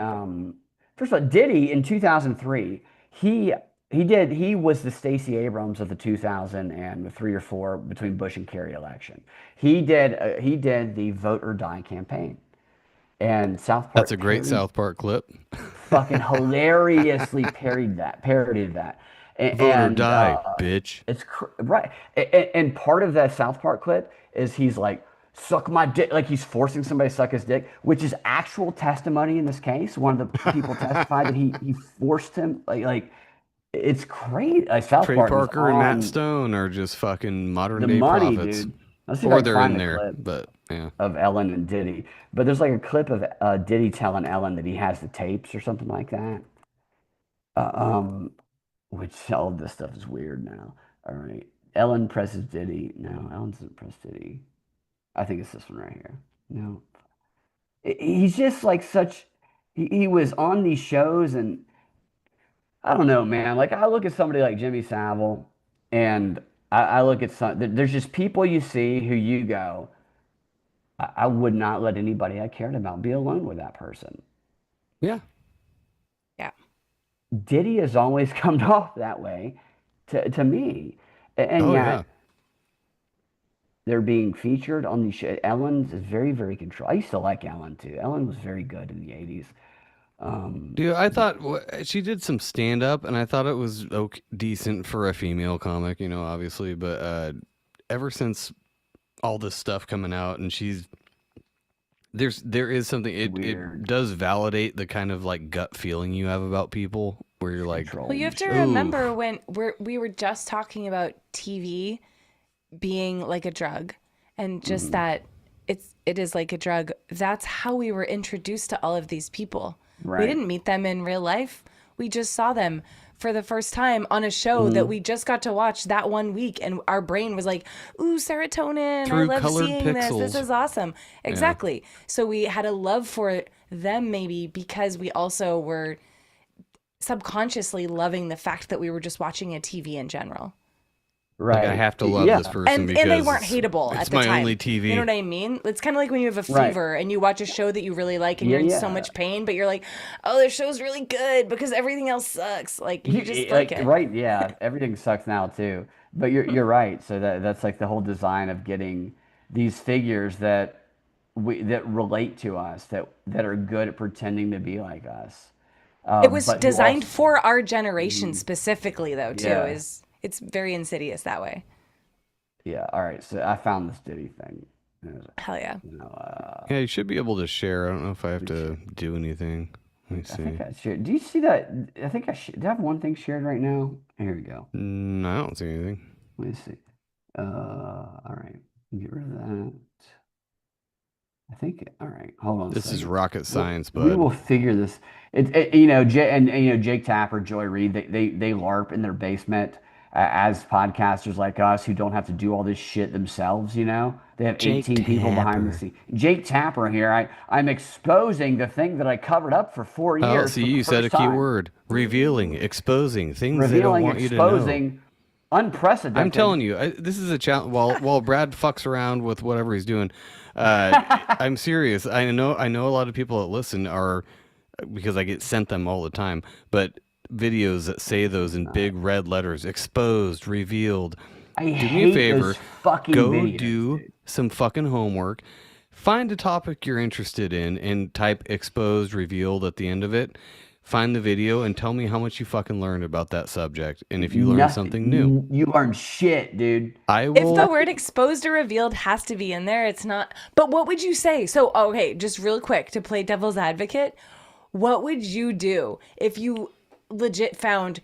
first of all, Diddy in 2003, he he was the Stacey Abrams of the 2003 or four between Bush and Kerry election. He did the vote or die campaign, and South That's Park a great South Park clip. fucking hilariously parodied that, Vote or and die, bitch. right. And part of that South Park clip is he's like, "Suck my dick," like he's forcing somebody to suck his dick, which is actual testimony in this case. One of the people testified that he forced him, like it's crazy. Like South Trey Park was Parker and Matt on Stone are just fucking modern the day money, prophets. dude. Let's see if I Or can they're find in the there, clip but yeah. of Ellen and Diddy. But there's like a clip of Diddy telling Ellen that he has the tapes or something like that. Uh, um, which all of this stuff is weird now. All right. Ellen presses Diddy. No, Ellen doesn't press Diddy. I think it's this one right here. No. He's just like such. He was on these shows, and I don't know, man. Like, I look at somebody like Jimmy Savile, and I look at there's just people you see who you go, I would not let anybody I cared about be alone with that person. Yeah. Yeah. Diddy has always come off that way to me. And Oh yeah. yet they're being featured on these shows. Ellen's is very controlled. I used to like Ellen too. Ellen was very good in the 80s. Um, Dude, I thought she did some stand up, and I thought it was okay, decent for a female comic, obviously. But ever since all this stuff coming out, and there is something, it weird, does validate the kind of like gut feeling you have about people, where you're like, Well, you have controlled. to ooh, remember when we were just talking about TV being like a drug, and just Hmm. that it is like a drug. That's how we were introduced to all of these people. We Right. didn't meet them in real life. We just saw them for the first time on a show that Hmm. we just got to watch that one week, and our brain was like, "Ooh, serotonin! I through love colored seeing this. This pixels. is awesome." Yeah. Exactly. So we had a love for them, maybe because we also were subconsciously loving the fact that we were just watching a TV in general. Like I Right. have to love this Yeah. person And they because weren't hateable it's at the my only time. You know TV. what I mean? It's kind of like when you have a Right. fever and you watch a show that you really like and Yeah. you're in so Yeah. much pain, but you're like, "Oh, this show's really good because everything else sucks." Like you just like Like it. right. Yeah. Everything sucks now too. But you're right. So that's like the whole design of getting these figures that relate to us, that are good at pretending to be like us, It was but who designed also. for our generation Mhm. specifically though, too. Yeah. Is It's very insidious that way. Yeah. All right. So I found this Diddy thing. It was, Hell yeah. you know, Yeah, you should be able to share. I don't know if I have let me to see. do anything. Let me I see. think I shared. Do you see that? I think do I have one thing shared right now? Here we go. I don't see anything. Let me see. All right. Get rid of that. I think. All right, hold on a This is second. rocket science, We bud. will figure this. You know, and you know, Jake Tapper, Joy Reid, they LARP in their basement as podcasters like us who don't have to do all this shit themselves. You know, they have Jake 18 people behind the Tapper. scene. Jake Tapper here. I'm exposing the thing that I covered up for 4 Oh, years see, for the you said a first key time, word. Revealing, exposing, things they don't revealing, want you to know. exposing, I'm unprecedented. telling you, this is a challenge. While Brad fucks around with whatever he's doing, I'm serious. I know a lot of people that listen are because I get sent them all the time, but videos that say those in big red letters, exposed, revealed. I Do me a hate those favor, fucking go videos, do dude. some fucking homework. Find a topic you're interested in and type exposed, revealed at the end of it. Find the video and tell me how much you fucking learned about that subject and if you learned something new. Nothing. You learn shit, dude. I If the will. word exposed or revealed has to be in there, it's not. But what would you say? So, okay, just real quick to play devil's advocate, what would you do if you legit found,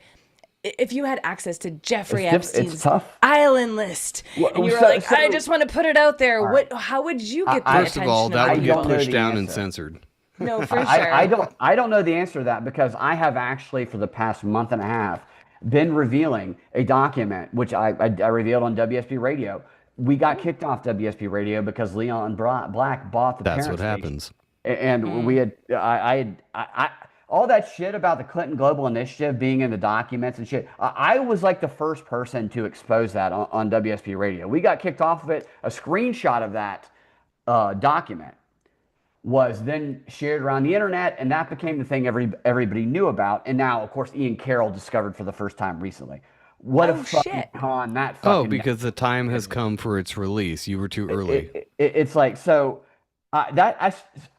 if you had access to Jeffrey It's Epstein's tough. island list and you were So, like, I so just want to put it out there? all right. How would you get the First of all, attention of that the would get don't know people? pushed the down and answer. censored. No, for sure. I don't know the answer to that because I have actually for the past month and a half been revealing a document which I revealed on WSB Radio. We got kicked off WSB Radio because Leon Black bought the That's parent what station, happens. and we had all that shit about the Clinton Global Initiative being in the documents and shit. I was like the first person to expose that on WSB Radio. We got kicked off of it. A screenshot of that document was then shared around the internet, and that became the thing everybody knew about. And now, of course, Ian Carroll discovered for the first time recently. What a Oh, fucking shit. con that Oh, fucking because the time has come for its release. You were too early. it's like so that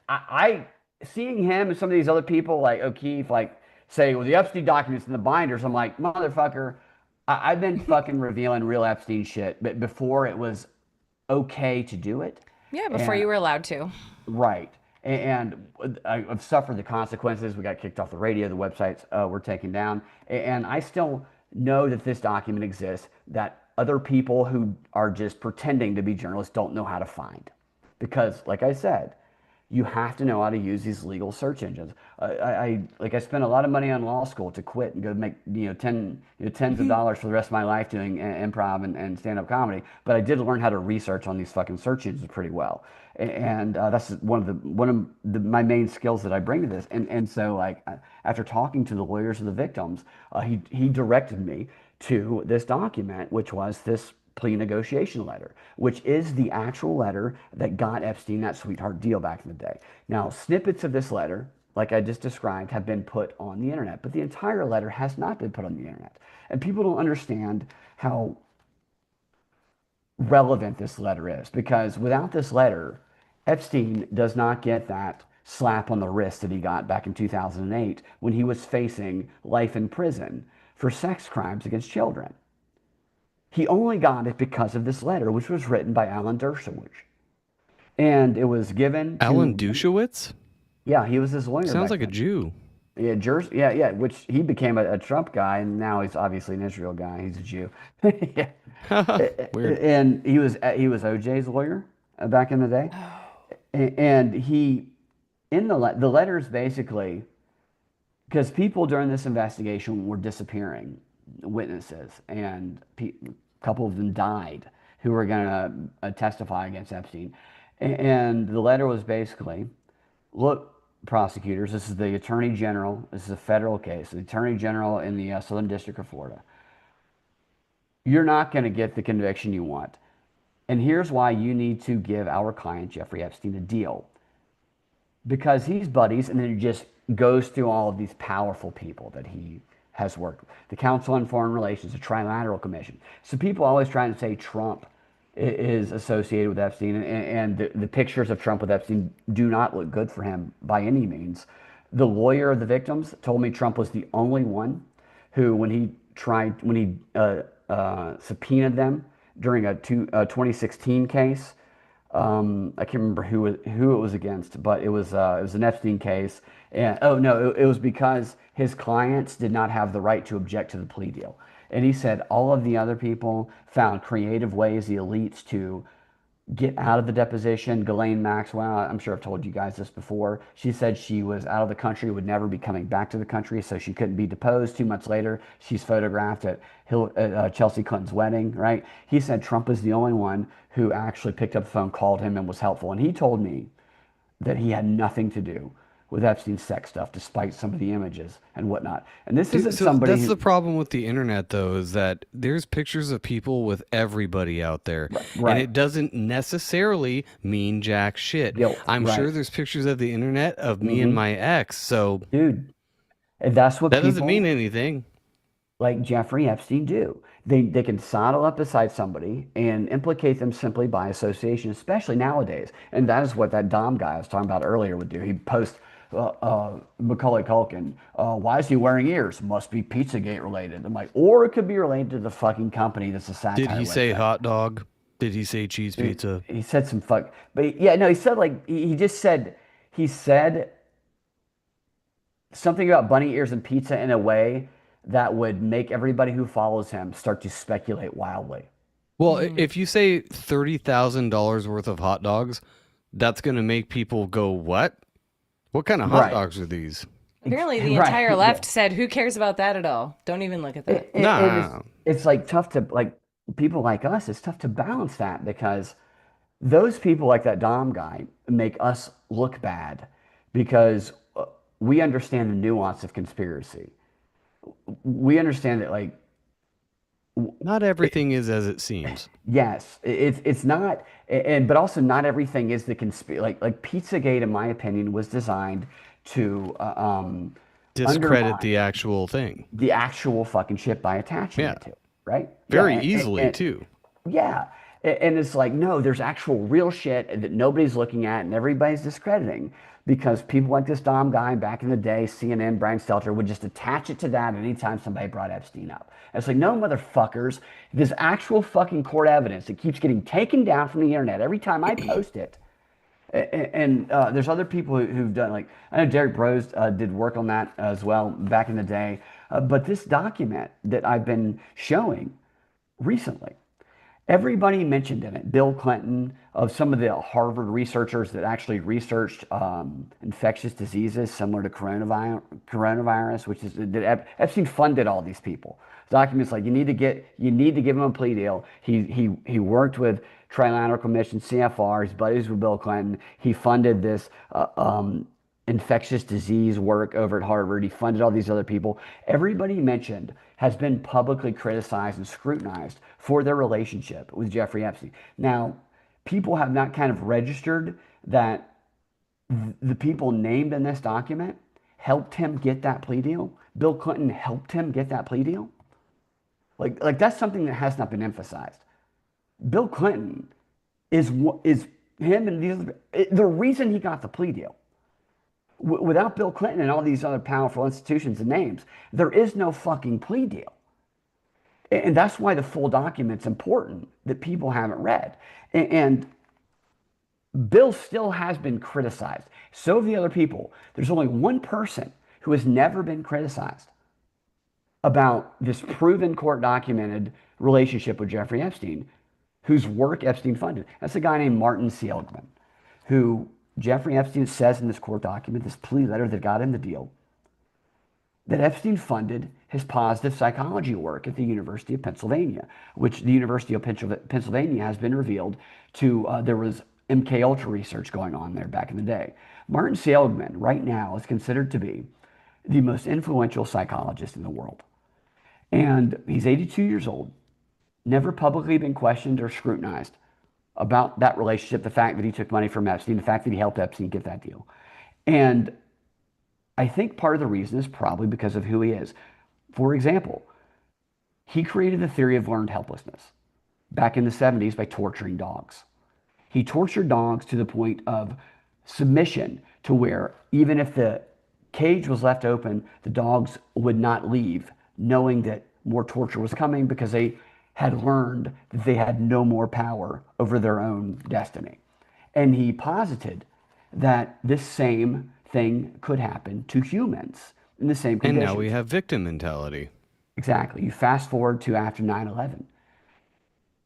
I seeing him and some of these other people like O'Keefe like say, well, the Epstein documents in the binders. I'm like, motherfucker, I've been fucking revealing real Epstein shit, but before it was okay to do it. Yeah, before And you were allowed to. right. And I've suffered the consequences. We got kicked off the radio. The websites were taken down. And I still know that this document exists that other people who are just pretending to be journalists don't know how to find. Because, like I said, you have to know how to use these legal search engines. I spent a lot of money on law school to quit and go make tens of dollars for the rest of my life doing improv and stand up comedy. But I did learn how to research on these fucking search engines pretty well, and that's my main skills that I bring to this. And so like after talking to the lawyers of the victims, he directed me to this document, which was this plea negotiation letter, which is the actual letter that got Epstein that sweetheart deal back in the day. Now, snippets of this letter, like I just described, have been put on the internet, but the entire letter has not been put on the internet. And people don't understand how relevant this letter is because without this letter, Epstein does not get that slap on the wrist that he got back in 2008 when he was facing life in prison for sex crimes against children. He only got it because of this letter, which was written by Alan Dershowitz. And it was given Alan to, Dershowitz? yeah, he was his lawyer Sounds back like a then. Jew. Yeah, yeah, which he became a Trump guy, and now he's obviously an Israel guy. He's a Jew. Yeah. Weird. And he was OJ's lawyer back in the day. And he, in the letters basically, because people during this investigation were disappearing, witnesses, and a couple of them died who were going to testify against Epstein. And the letter was basically, look, prosecutors, this is the Attorney General, this is a federal case, the Attorney General in the Southern District of Florida. You're not going to get the conviction you want. And here's why you need to give our client, Jeffrey Epstein, a deal. Because he's buddies, and then it just goes through all of these powerful people that he has worked with. The Council on Foreign Relations, the Trilateral Commission. So people always try to say Trump is associated with Epstein, and the pictures of Trump with Epstein do not look good for him by any means. The lawyer of the victims told me Trump was the only one who, when he subpoenaed them during a 2016 case, I can't remember who it was against, but it was an Epstein case. And oh no, it was because his clients did not have the right to object to the plea deal. And he said all of the other people found creative ways, the elites, to get out of the deposition. Ghislaine Maxwell, I'm sure I've told you guys this before. She said she was out of the country, would never be coming back to the country, so she couldn't be deposed. 2 months later, she's photographed at Chelsea Clinton's wedding, right? He said Trump was the only one who actually picked up the phone, called him, and was helpful. And he told me that he had nothing to do with Epstein's sex stuff, despite some of the images and whatnot. And this isn't somebody that's the problem with the internet, though, is that there's pictures of people with everybody out there. Right. And it doesn't necessarily mean jack shit. Guilt, I'm right. sure there's pictures of the internet of me and my ex. So, dude, and that's what that people doesn't mean anything. like Jeffrey Epstein do. They can saddle up beside somebody and implicate them simply by association, especially nowadays. And that is what that Dom guy I was talking about earlier would do. He'd post Macaulay Culkin. Why is he wearing ears? Must be Pizzagate related. I'm like, or it could be related to the fucking company that's a satire. Did he say hot dog? Did he say cheese pizza? He said some fuck. But yeah, no, he said like he just said he said something about bunny ears and pizza in a way that would make everybody who follows him start to speculate wildly. Well, if you say $30,000 worth of hot dogs, that's going to make people go, what? What kind of hot dogs are these? Apparently, the entire left said, "Who cares about that at all? Don't even look at that." It's like tough to like people like us. It's tough to balance that because those people like that Dom guy make us look bad because we understand the nuance of conspiracy. We understand that like not everything is as it seems. Yes, it's not, but also not everything is the conspiracy. Like Pizzagate, in my opinion, was designed to discredit the actual thing, the actual fucking shit by attaching it to it, right? Very easily too. Yeah, and it's like no, there's actual real shit that nobody's looking at and everybody's discrediting. Because people like this Dom guy back in the day, CNN, Brian Stelter, would just attach it to that anytime somebody brought Epstein up. And it's like, no, motherfuckers, there's actual fucking court evidence that keeps getting taken down from the internet every time I post it. And there's other people who've done, like, I know Derek Bros did work on that as well back in the day. But this document that I've been showing recently, everybody mentioned in it, Bill Clinton, of some of the Harvard researchers that actually researched infectious diseases similar to coronavirus, which is that Epstein funded all these people. Documents like you need to give him a plea deal. He worked with Trilateral Commission, CFR. He's buddies with Bill Clinton. He funded this infectious disease work over at Harvard. He funded all these other people. Everybody mentioned has been publicly criticized and scrutinized for their relationship with Jeffrey Epstein. Now, people have not kind of registered that the people named in this document helped him get that plea deal. Bill Clinton helped him get that plea deal. Like that's something that has not been emphasized. Bill Clinton is him and these other, the reason he got the plea deal. Without Bill Clinton and all these other powerful institutions and names, there is no fucking plea deal. And that's why the full document's important that people haven't read. And Bill still has been criticized. So have the other people. There's only one person who has never been criticized about this proven court documented relationship with Jeffrey Epstein, whose work Epstein funded. That's a guy named Martin Seligman, who Jeffrey Epstein says in this court document, this plea letter that got him the deal, that Epstein funded his positive psychology work at the University of Pennsylvania, which the University of Pennsylvania has been revealed to, there was MK Ultra research going on there back in the day. Martin Seligman right now is considered to be the most influential psychologist in the world. And he's 82 years old, never publicly been questioned or scrutinized about that relationship, the fact that he took money from Epstein, the fact that he helped Epstein get that deal. And I think part of the reason is probably because of who he is. For example, he created the theory of learned helplessness back in the 70s by torturing dogs. He tortured dogs to the point of submission, to where even if the cage was left open, the dogs would not leave, knowing that more torture was coming because they had learned that they had no more power over their own destiny. And he posited that this same thing could happen to humans in the same conditions. And now we have victim mentality. Exactly. You fast forward to after 9/11.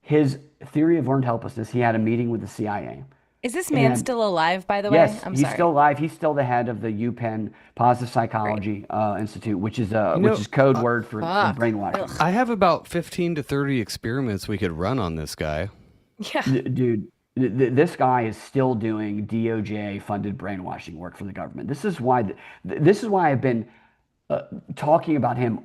His theory of learned helplessness, he had a meeting with the CIA. Is this man And still alive, by the way? yes, I'm he's sorry. still alive. He's still the head of the UPenn Positive Great. Psychology Institute, which is You which know, is code word for Fuck. brainwashing. Ugh. I have about 15 to 30 experiments we could run on this guy. Yeah. Dude, this guy is still doing DOJ funded brainwashing work for the government. This is why I've been talking about him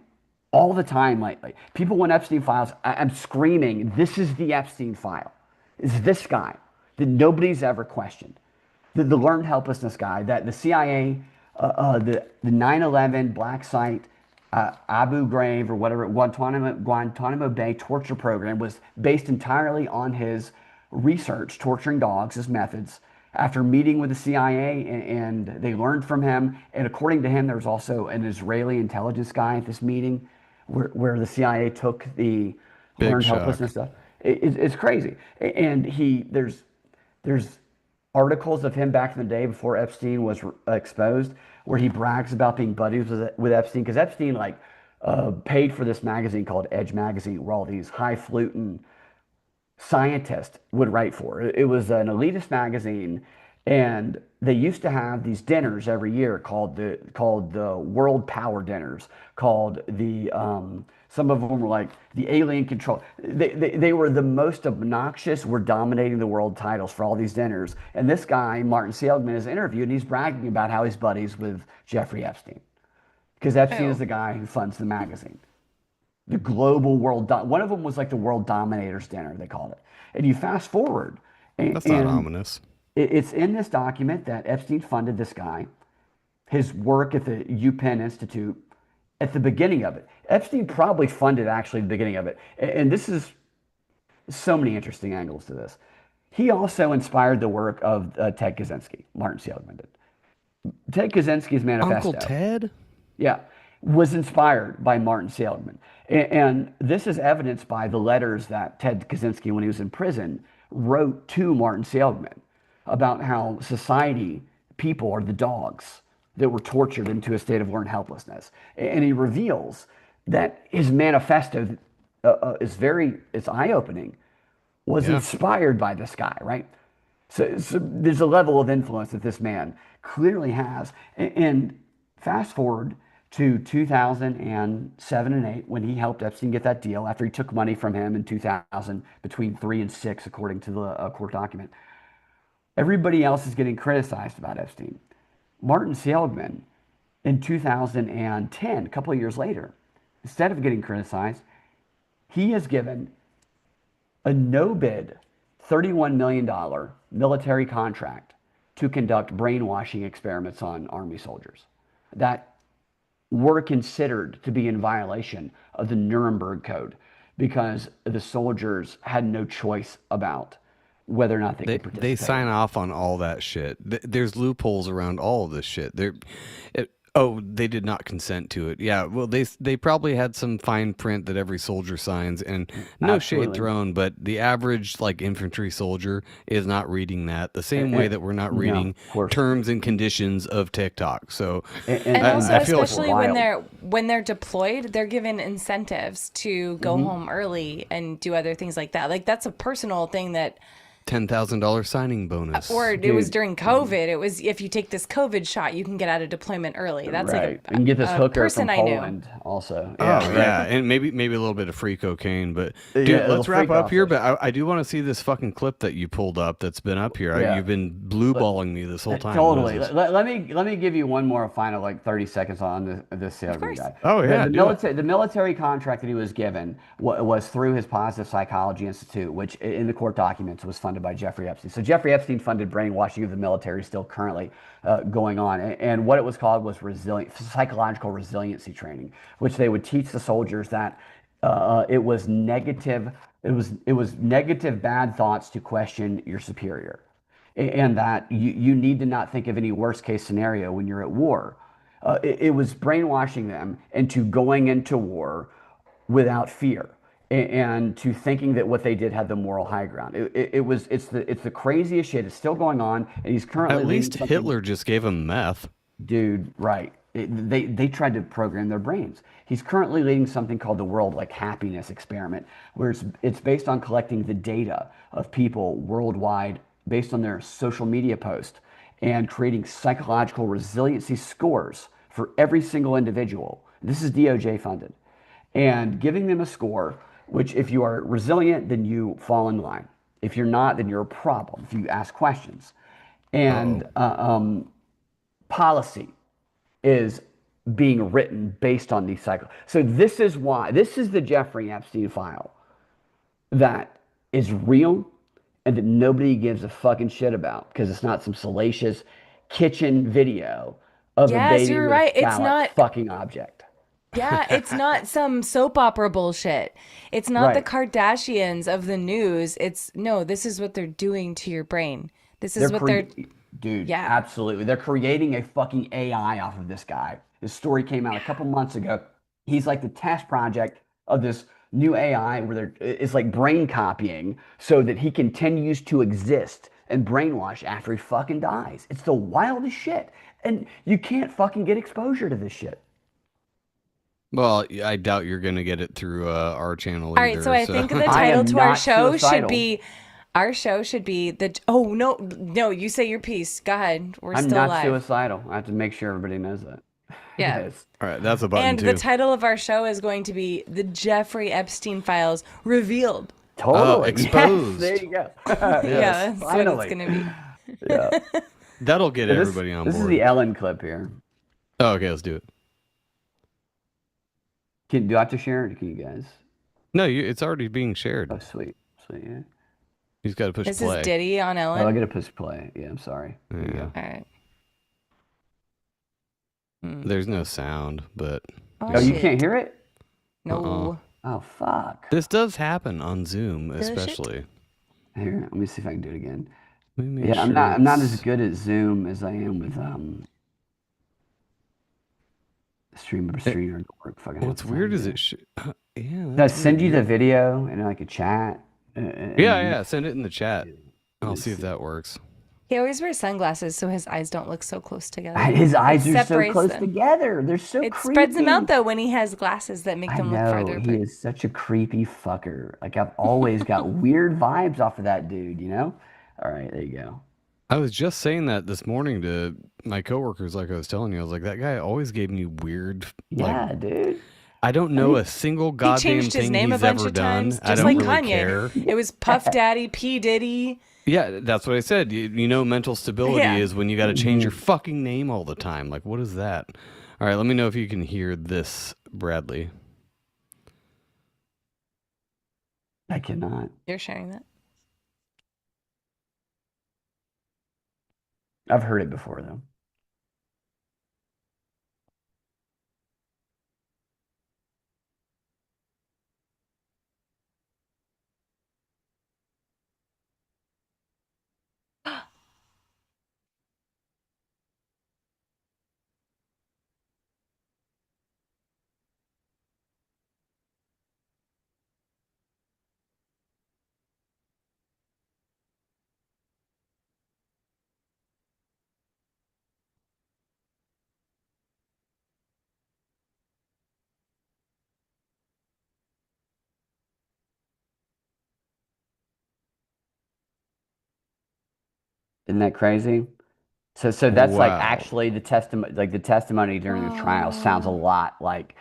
all the time lately. People want Epstein files. I'm screaming, this is the Epstein file. It's this guy that nobody's ever questioned. The learned helplessness guy that the CIA, the 9/11 black site, Abu Ghraib or whatever, Guantanamo Bay torture program was based entirely on his research, torturing dogs, his methods. After meeting with the CIA, and they learned from him, and according to him, there was also an Israeli intelligence guy at this meeting where the CIA took the Big learned shock. helplessness stuff. It's crazy, and there's articles of him back in the day before Epstein was exposed, where he brags about being buddies with Epstein, because Epstein paid for this magazine called Edge magazine, where all these highfalutin scientists would write for. It was an elitist magazine, and they used to have these dinners every year called the World Power Dinners, called the some of them were like the Alien Control. They were the most obnoxious, were dominating the world titles for all these dinners. And this guy, Martin Seligman, is interviewed, and he's bragging about how he's buddies with Jeffrey Epstein, because Epstein is the guy who funds the magazine. The global one of them was like the World Dominators Dinner, they called it. And you fast forward, That's not ominous. It's in this document that Epstein funded this guy, his work at the UPenn Institute at the beginning of it. Epstein probably funded actually the beginning of it. And this is so many interesting angles to this. He also inspired the work of Ted Kaczynski, Martin Seligman did. Ted Kaczynski's manifesto. Uncle Ted? Yeah, was inspired by Martin Seligman. And this is evidenced by the letters that Ted Kaczynski, when he was in prison, wrote to Martin Seligman about how society, people are the dogs that were tortured into a state of learned helplessness. And he reveals that his manifesto it's eye-opening, was inspired by this guy, right? So there's a level of influence that this man clearly has. And fast forward to 2007 and 8, when he helped Epstein get that deal after he took money from him in 2000, between 3 and 6, according to the court document. Everybody else is getting criticized about Epstein. Martin Seligman, in 2010, a couple of years later, instead of getting criticized, he has given a no-bid $31 million military contract to conduct brainwashing experiments on Army soldiers that were considered to be in violation of the Nuremberg Code, because the soldiers had no choice about whether or not they could participate. They sign off on all that shit. There's loopholes around all of this shit. They did not consent to it. Yeah, well, they probably had some fine print that every soldier signs, and no shade thrown, but the average infantry soldier is not reading that the same way that we're not reading terms and conditions of TikTok. So, and also, I feel especially when they're deployed, they're given incentives to go home early and do other things like that. Like, that's a personal thing that. $10,000 signing bonus. Or it was during COVID. It was, if you take this COVID shot, you can get out of deployment early. That's right. like You can get this hooker person from I knew. Poland also. Yeah, and maybe a little bit of free cocaine, but dude, let's wrap up here. But I do want to see this fucking clip that you pulled up that's been up here. You've been blue balling me this whole time. Totally. Let me give you one more final 30 seconds on this Seligman guy. Oh yeah. The military contract that he was given was through his Positive Psychology Institute, which in the court documents was funded by Jeffrey Epstein. So Jeffrey Epstein funded brainwashing of the military, still currently going on. And what it was called was psychological resiliency training, which they would teach the soldiers that it was negative bad thoughts to question your superior, and that you need to not think of any worst case scenario when you're at war. It was brainwashing them into going into war without fear, and to thinking that what they did had the moral high ground. It's the craziest shit. It's still going on, and he's currently at least Hitler just gave him meth. Dude, right. They tried to program their brains. He's currently leading something called the World like Happiness Experiment, where it's based on collecting the data of people worldwide based on their social media post and creating psychological resiliency scores for every single individual. This is DOJ funded, and giving them a score, which if you are resilient, then you fall in line. If you're not, then you're a problem. If you ask questions, and policy is being written based on these cycles. So this is why this is the Jeffrey Epstein file that is real and that nobody gives a fucking shit about because it's not some salacious kitchen video of a Yes, baby you're with right. a It's phallic not. fucking object. Yeah, it's not some soap opera bullshit. It's not the Right. Kardashians of the news. It's no, this is what they're doing to your brain. This is They're what they're, dude, yeah. absolutely. They're creating a fucking AI off of this guy. This story came out a couple months ago. He's like the test project of this new AI where it's like brain copying so that he continues to exist and brainwash after he fucking dies. It's the wildest shit. And you can't fucking get exposure to this shit. Well, I doubt you're gonna get it through our channel All right, either. so I think the I title am to our not show should suicidal. be our show should be the oh no no, you say your piece. Go ahead. We're I'm still not alive. suicidal. I have to make sure everybody knows that. Yeah. Yes. All right, that's a button And too. the title of our show is going to be The Jeffrey Epstein Files Revealed. Totally. exposed. Yes, there you go. Yeah, that's finally. what it's going to be. Yeah. That'll get This- everybody on This board. is the Ellen clip here. Oh, okay, let's do it. Do I have to share it? Can you guys? No, it's already being shared. Oh, sweet. Sweet, yeah. You just got to push This play. is Diddy on Ellen. Oh, I get to push play. Yeah, I'm sorry. There you Yeah. go. All right. There's no sound, but Oh, you shit. can't hear it? No. Oh, fuck. this does happen on Zoom, Does it? especially. Here, let me see if I can do it again. Let me make Yeah, I'm sure not as it's- good at Zoom as I am with streamer don't work. Fucking What's weird is it. Yeah. Did I that's send you weird. the video in like a chat? Yeah. Send it in the chat. I'll see if that works. He always wears sunglasses so his eyes don't look so close together. His eyes It are so separates close them. together. They're so It creepy. spreads them out though when he has glasses that make I them look know farther he apart. is such a creepy fucker. Like I've always got weird vibes off of that dude. You know? All right, there you go. I was just saying that this morning to my coworkers, like I was telling you. I was like, that guy always gave me weird. Yeah, Like, dude. I don't know a single He goddamn changed his thing name a he's bunch ever of done. times, I just don't like really Kanye. care. It was Puff Daddy, P Diddy. Yeah, that's what I said. You know, mental stability Yeah. is when you got to change your fucking name all the time. Like, what is that? All right, let me know if you can hear this, Bradley. I cannot. You're sharing that. I've heard it before though. Isn't that crazy? So that's like Wow. actually the testimony, like the testimony during the trial sounds a lot like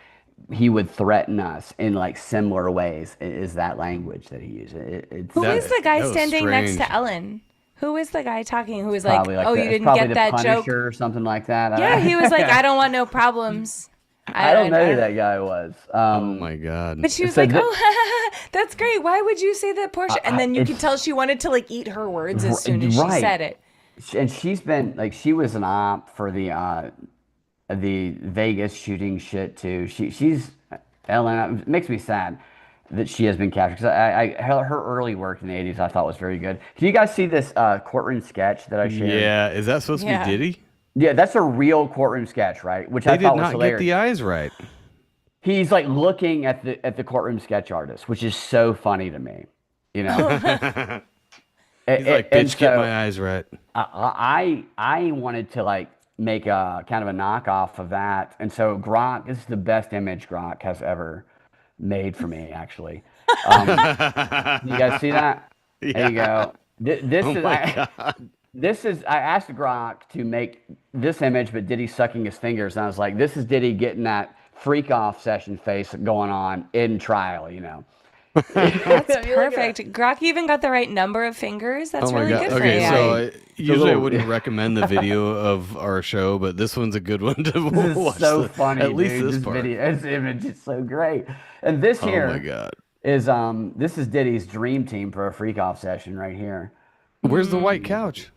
he would threaten us in like similar ways. Is that language that he used? It's Who is the guy that was standing next strange. to Ellen? Who is the guy talking who was like, probably like oh, the, you it's didn't probably get the that Punisher joke? or something like that. Yeah, he was like, I don't want no problems. I don't know who that guy was. Oh my god. But she was So like, the- oh, that's great. Why would you say that, Portia? And then you could it's- tell she wanted to like eat her words as soon as Right. she said it. And she's been like she was an op for the Vegas shooting shit too. She's Ellen. It makes me sad that she has been captured because her early work in the '80s I thought was very good. Can you guys see this courtroom sketch that I shared? Yeah, is that supposed Yeah. to be Diddy? Yeah, that's a real courtroom sketch, right? Which They I did thought was not get hilarious. the eyes right. He's like looking at the courtroom sketch artist, which is so funny to me. You know. He's like, bitch, get my eyes right. I wanted to like make a kind of a knockoff of that. And so Grok, this is the best image Grok has ever made for me, actually. You guys see that? There you Yeah. go. This Oh is my God. this is I asked Grok to make this image, but Diddy sucking his fingers, and I was like, this is Diddy getting that freak off session face going on in trial, you know. That's I mean, look at perfect. Grok even got the right number of fingers. That's Oh my really God. good for Okay, AI. so Right. The usually I little wouldn't recommend the video of our show, but this one's a good one to this is watch. so funny, At least dude. this This part. video, this image is so great. And this Oh my here God. is this is Diddy's dream team for a freak off session right here. Where's the Mm-hmm. white couch?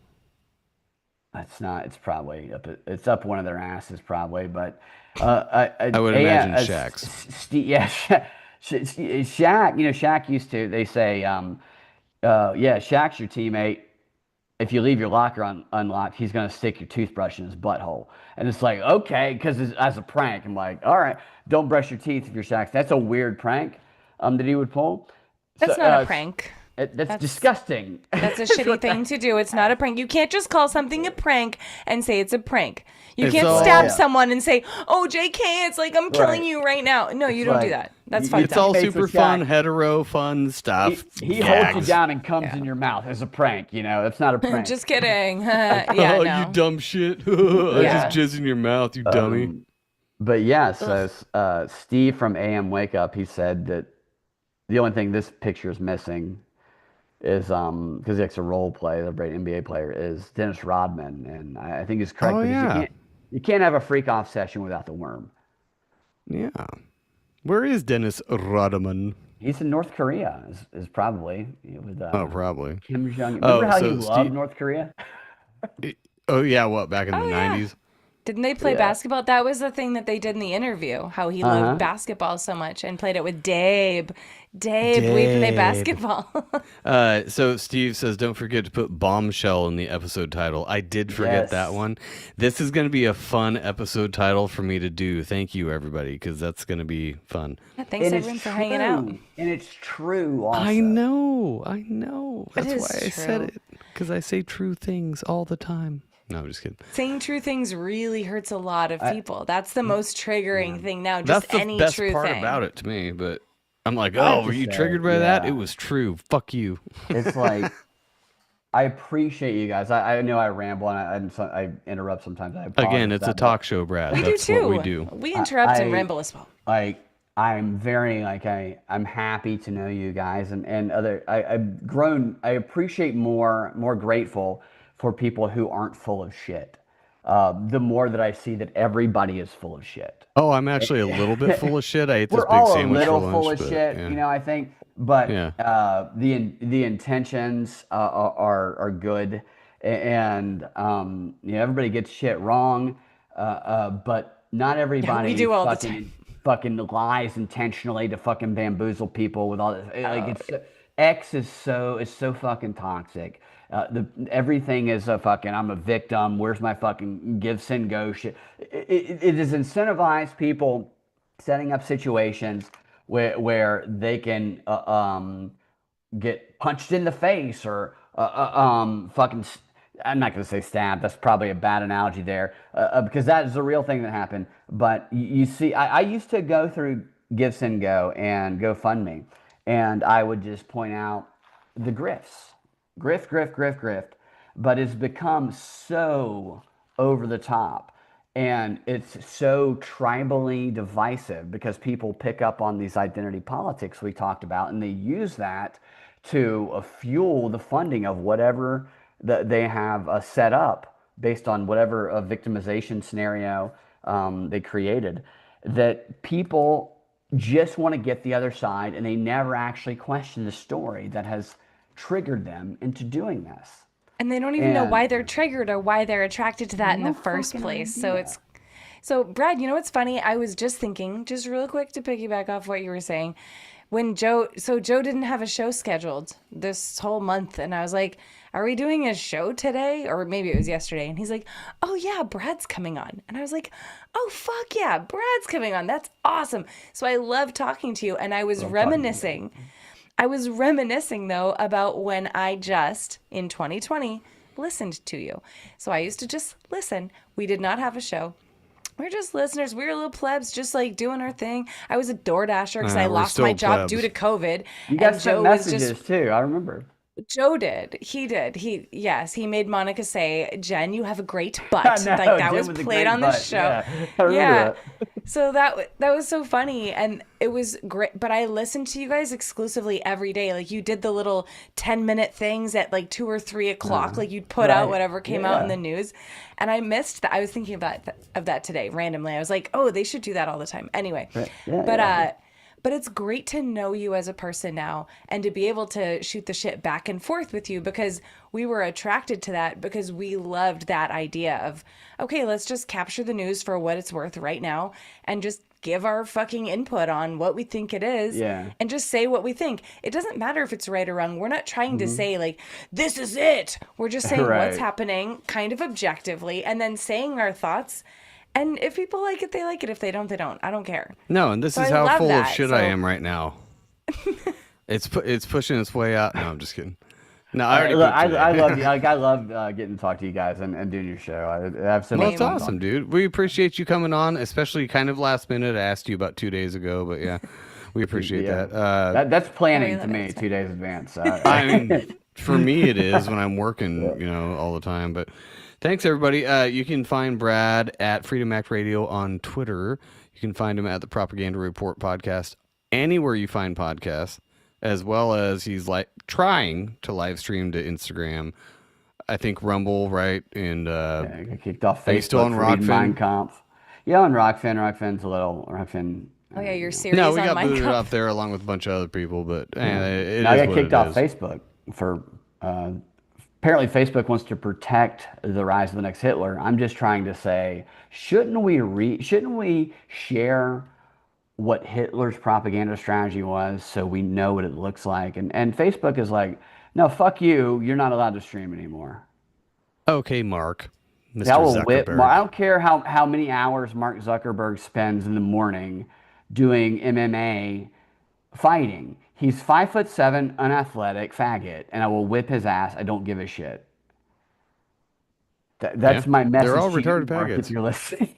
It's not. It's probably up. It's up one of their asses, probably. But I would imagine Shaq's. Yeah, Shaq. You know, Shaq used to. They say, yeah, Shaq's your teammate. If you leave your locker unlocked, he's gonna stick your toothbrush in his butthole. And it's like, okay, because as a prank, I'm like, all right, don't brush your teeth if you're Shaq. That's a weird prank, that he would pull. So, That's not a prank. that's That's disgusting. That's a That's shitty what thing to do. It's not a prank. You can't just call something a prank and say it's a prank. You It's can't all- stab Yeah. someone and say, "Oh, JK, it's like I'm killing Right. you right now." No, you It's don't do like, that. That's you- fucked It's up. all Teammates super with fun, Shaq. hetero fun stuff. He holds you gags. down and comes Yeah. in your mouth as a prank. You know, that's not a prank. Just kidding. Yeah, Oh, no. you dumb shit. I Yeah. just jizz in your mouth, you dummy. But yeah, so Steve from AM Wake Up, he said that the only thing this picture is missing is because he likes to role play, the great NBA player, is Dennis Rodman, and I think he's correct Oh, because yeah. you can't have a freak off session without the worm. Yeah. Where is Dennis Rodman? He's in North Korea, is probably with Oh, probably. Kim Jong. Oh, Remember how so he loved Steve- North Korea? Oh, yeah, what, back in the Oh, yeah. 90s? Didn't they play Yeah. basketball? That was the thing that they did in the interview. How he Uh-huh. loved basketball so much and played it with Dabe. Dabe, we play Dabe. basketball. So Steve says, don't forget to put bombshell in the episode title. I did forget that Yes. one. This is going to be a fun episode title for me to do. Thank you, everybody, because that's going to be fun. Yeah, thanks And everyone it's for hanging out. true. And it's true also. I know. That's is why I said true. it, because I say true things all the time. No, I'm just kidding. Saying true things really hurts a lot of people. That's the most triggering thing now. Just That's the any best true part thing. about it to me, but I'm like, I have oh, to were you say, triggered by that? yeah. It was true. Fuck you. It's like I appreciate you guys. I know I ramble and I interrupt sometimes. I apologize Again, for it's a that, talk show, Brad. We That's do too. what we do. We interrupt and I- ramble as well. like I'm very like I'm happy to know you guys and other I've grown. I appreciate more grateful for people who aren't full of shit. The more that I see that everybody is full of shit. Oh, I'm actually a little bit full of shit. I ate this We're big all a sandwich little for lunch, full of but, shit, yeah. you know. I think, but Yeah. the intentions are good, and you know everybody gets shit wrong, but not everybody do all the fucking lies intentionally to fucking bamboozle people with all this. Like X is so fucking toxic. Everything is a fucking I'm a victim. Where's my fucking give, send, go shit? It is incentivized people setting up situations where they can get punched in the face or fucking. I'm not going to say stab. That's probably a bad analogy there because that is a real thing that happened. But you see, I used to go through Give, Send, Go and GoFundMe, and I would just point out the grifts, grift. But it's become so over the top, and it's so tribally divisive because people pick up on these identity politics we talked about, and they use that to fuel the funding of whatever that they have set up based on whatever victimization scenario they created. That people just want to get the other side, and they never actually question the story that has triggered them into doing this. And they don't even know And- why they're triggered or why they're attracted to that in No the first fucking place. idea. So Brad, you know what's funny? I was just thinking, just real quick to piggyback off what you were saying. When Joe didn't have a show scheduled this whole month, and I was like, are we doing a show today? Or maybe it was yesterday. And he's like, oh yeah, Brad's coming on. And I was like, oh fuck yeah, Brad's coming on. That's awesome. So I love talking to you. And I was reminiscing. I was reminiscing though about when I just in 2020 listened to you. So I used to just listen. We did not have a show. We're just listeners. We were little plebs, just like doing our thing. I was a door dasher because I We're lost still my job plebs. due to COVID. You guys And sent Joe was messages just too. I remember. Joe did. He did. He made Monica say, "Jen, you have a great butt." No, Like that Jen was was a played great on the butt. show. Yeah, I remember Yeah. that. So that was so funny, and it was great. But I listened to you guys exclusively every day. Like you did the little 10-minute things at like 2 or 3 o'clock. Like you'd put out Right. whatever came out in Yeah. the news, and I missed that. I was thinking of that today randomly. I was like, oh, they should do that all the time. Anyway, Right. Yeah, but yeah. but it's great to know you as a person now and to be able to shoot the shit back and forth with you because we were attracted to that because we loved that idea of, okay, let's just capture the news for what it's worth right now and just give our fucking input on what we think it is Yeah. and just say what we think. It doesn't matter if it's right or wrong. We're not trying to Mm-hmm. say like, this is it. We're just saying Right. what's happening kind of objectively and then saying our thoughts. And if people like it, they like it. If they don't, they don't. I don't care. No, and this So is I how love full of that, shit I so- am right now. It's pushing its way out. No, I'm just kidding. No, I already Look, pooped today. I love you. Like, I love getting to talk to you guys and doing your show. I have so Well, much it's fun awesome, talking. dude. We appreciate you coming on, especially kind of last minute. I asked you about 2 days ago, but yeah, we appreciate Yeah. that. That's planning I to mean, me that's 2 days advance. I mean, for me, it is when I'm working, all the time. But thanks, everybody. You can find Brad at Freedom Act Radio on Twitter. You can find him at the Propaganda Report podcast anywhere you find podcasts, as well as he's like trying to live stream to Instagram. I think Rumble, right? And I got kicked off Facebook. Are you still on for reading Rockfin? Mein Kampf. Yeah, on Rockfin. Rockfin's a little Rockfin. Oh yeah, your series no, we on got Mein booted Kampf. off there along with a bunch of other people, but it Now I is got what kicked it off is. Facebook for apparently Facebook wants to protect the rise of the next Hitler. I'm just trying to say, shouldn't we share what Hitler's propaganda strategy was so we know what it looks like? And Facebook is like, no, fuck you. You're not allowed to stream anymore. Okay, Mark. Mr. That will Zuckerberg. whip. I don't care how many hours Mark Zuckerberg spends in the morning doing MMA fighting. He's 5'7", unathletic faggot, and I will whip his ass. I don't give a shit. That's Yeah. my message. They're all to you, retarded Mark, faggots. if you're listening.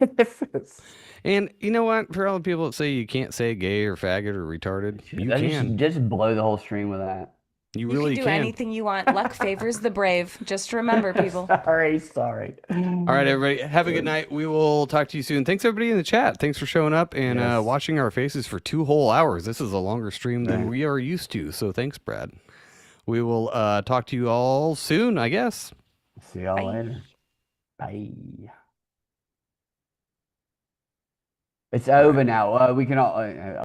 And you know what? For all the people that say you can't say gay or faggot or retarded, you can. Just blow the whole stream with that. You You really can do anything you want. Luck favors the brave. Just remember, people. Sorry. All right, everybody. Have a good night. We will talk to you soon. Thanks, everybody in the chat. Thanks for showing up and Yes. watching our faces for 2 whole hours. This is a longer stream than we are used to. So thanks, Brad. We will talk to you all soon, I guess. See y'all Bye. later. Bye. It's over now. We can all.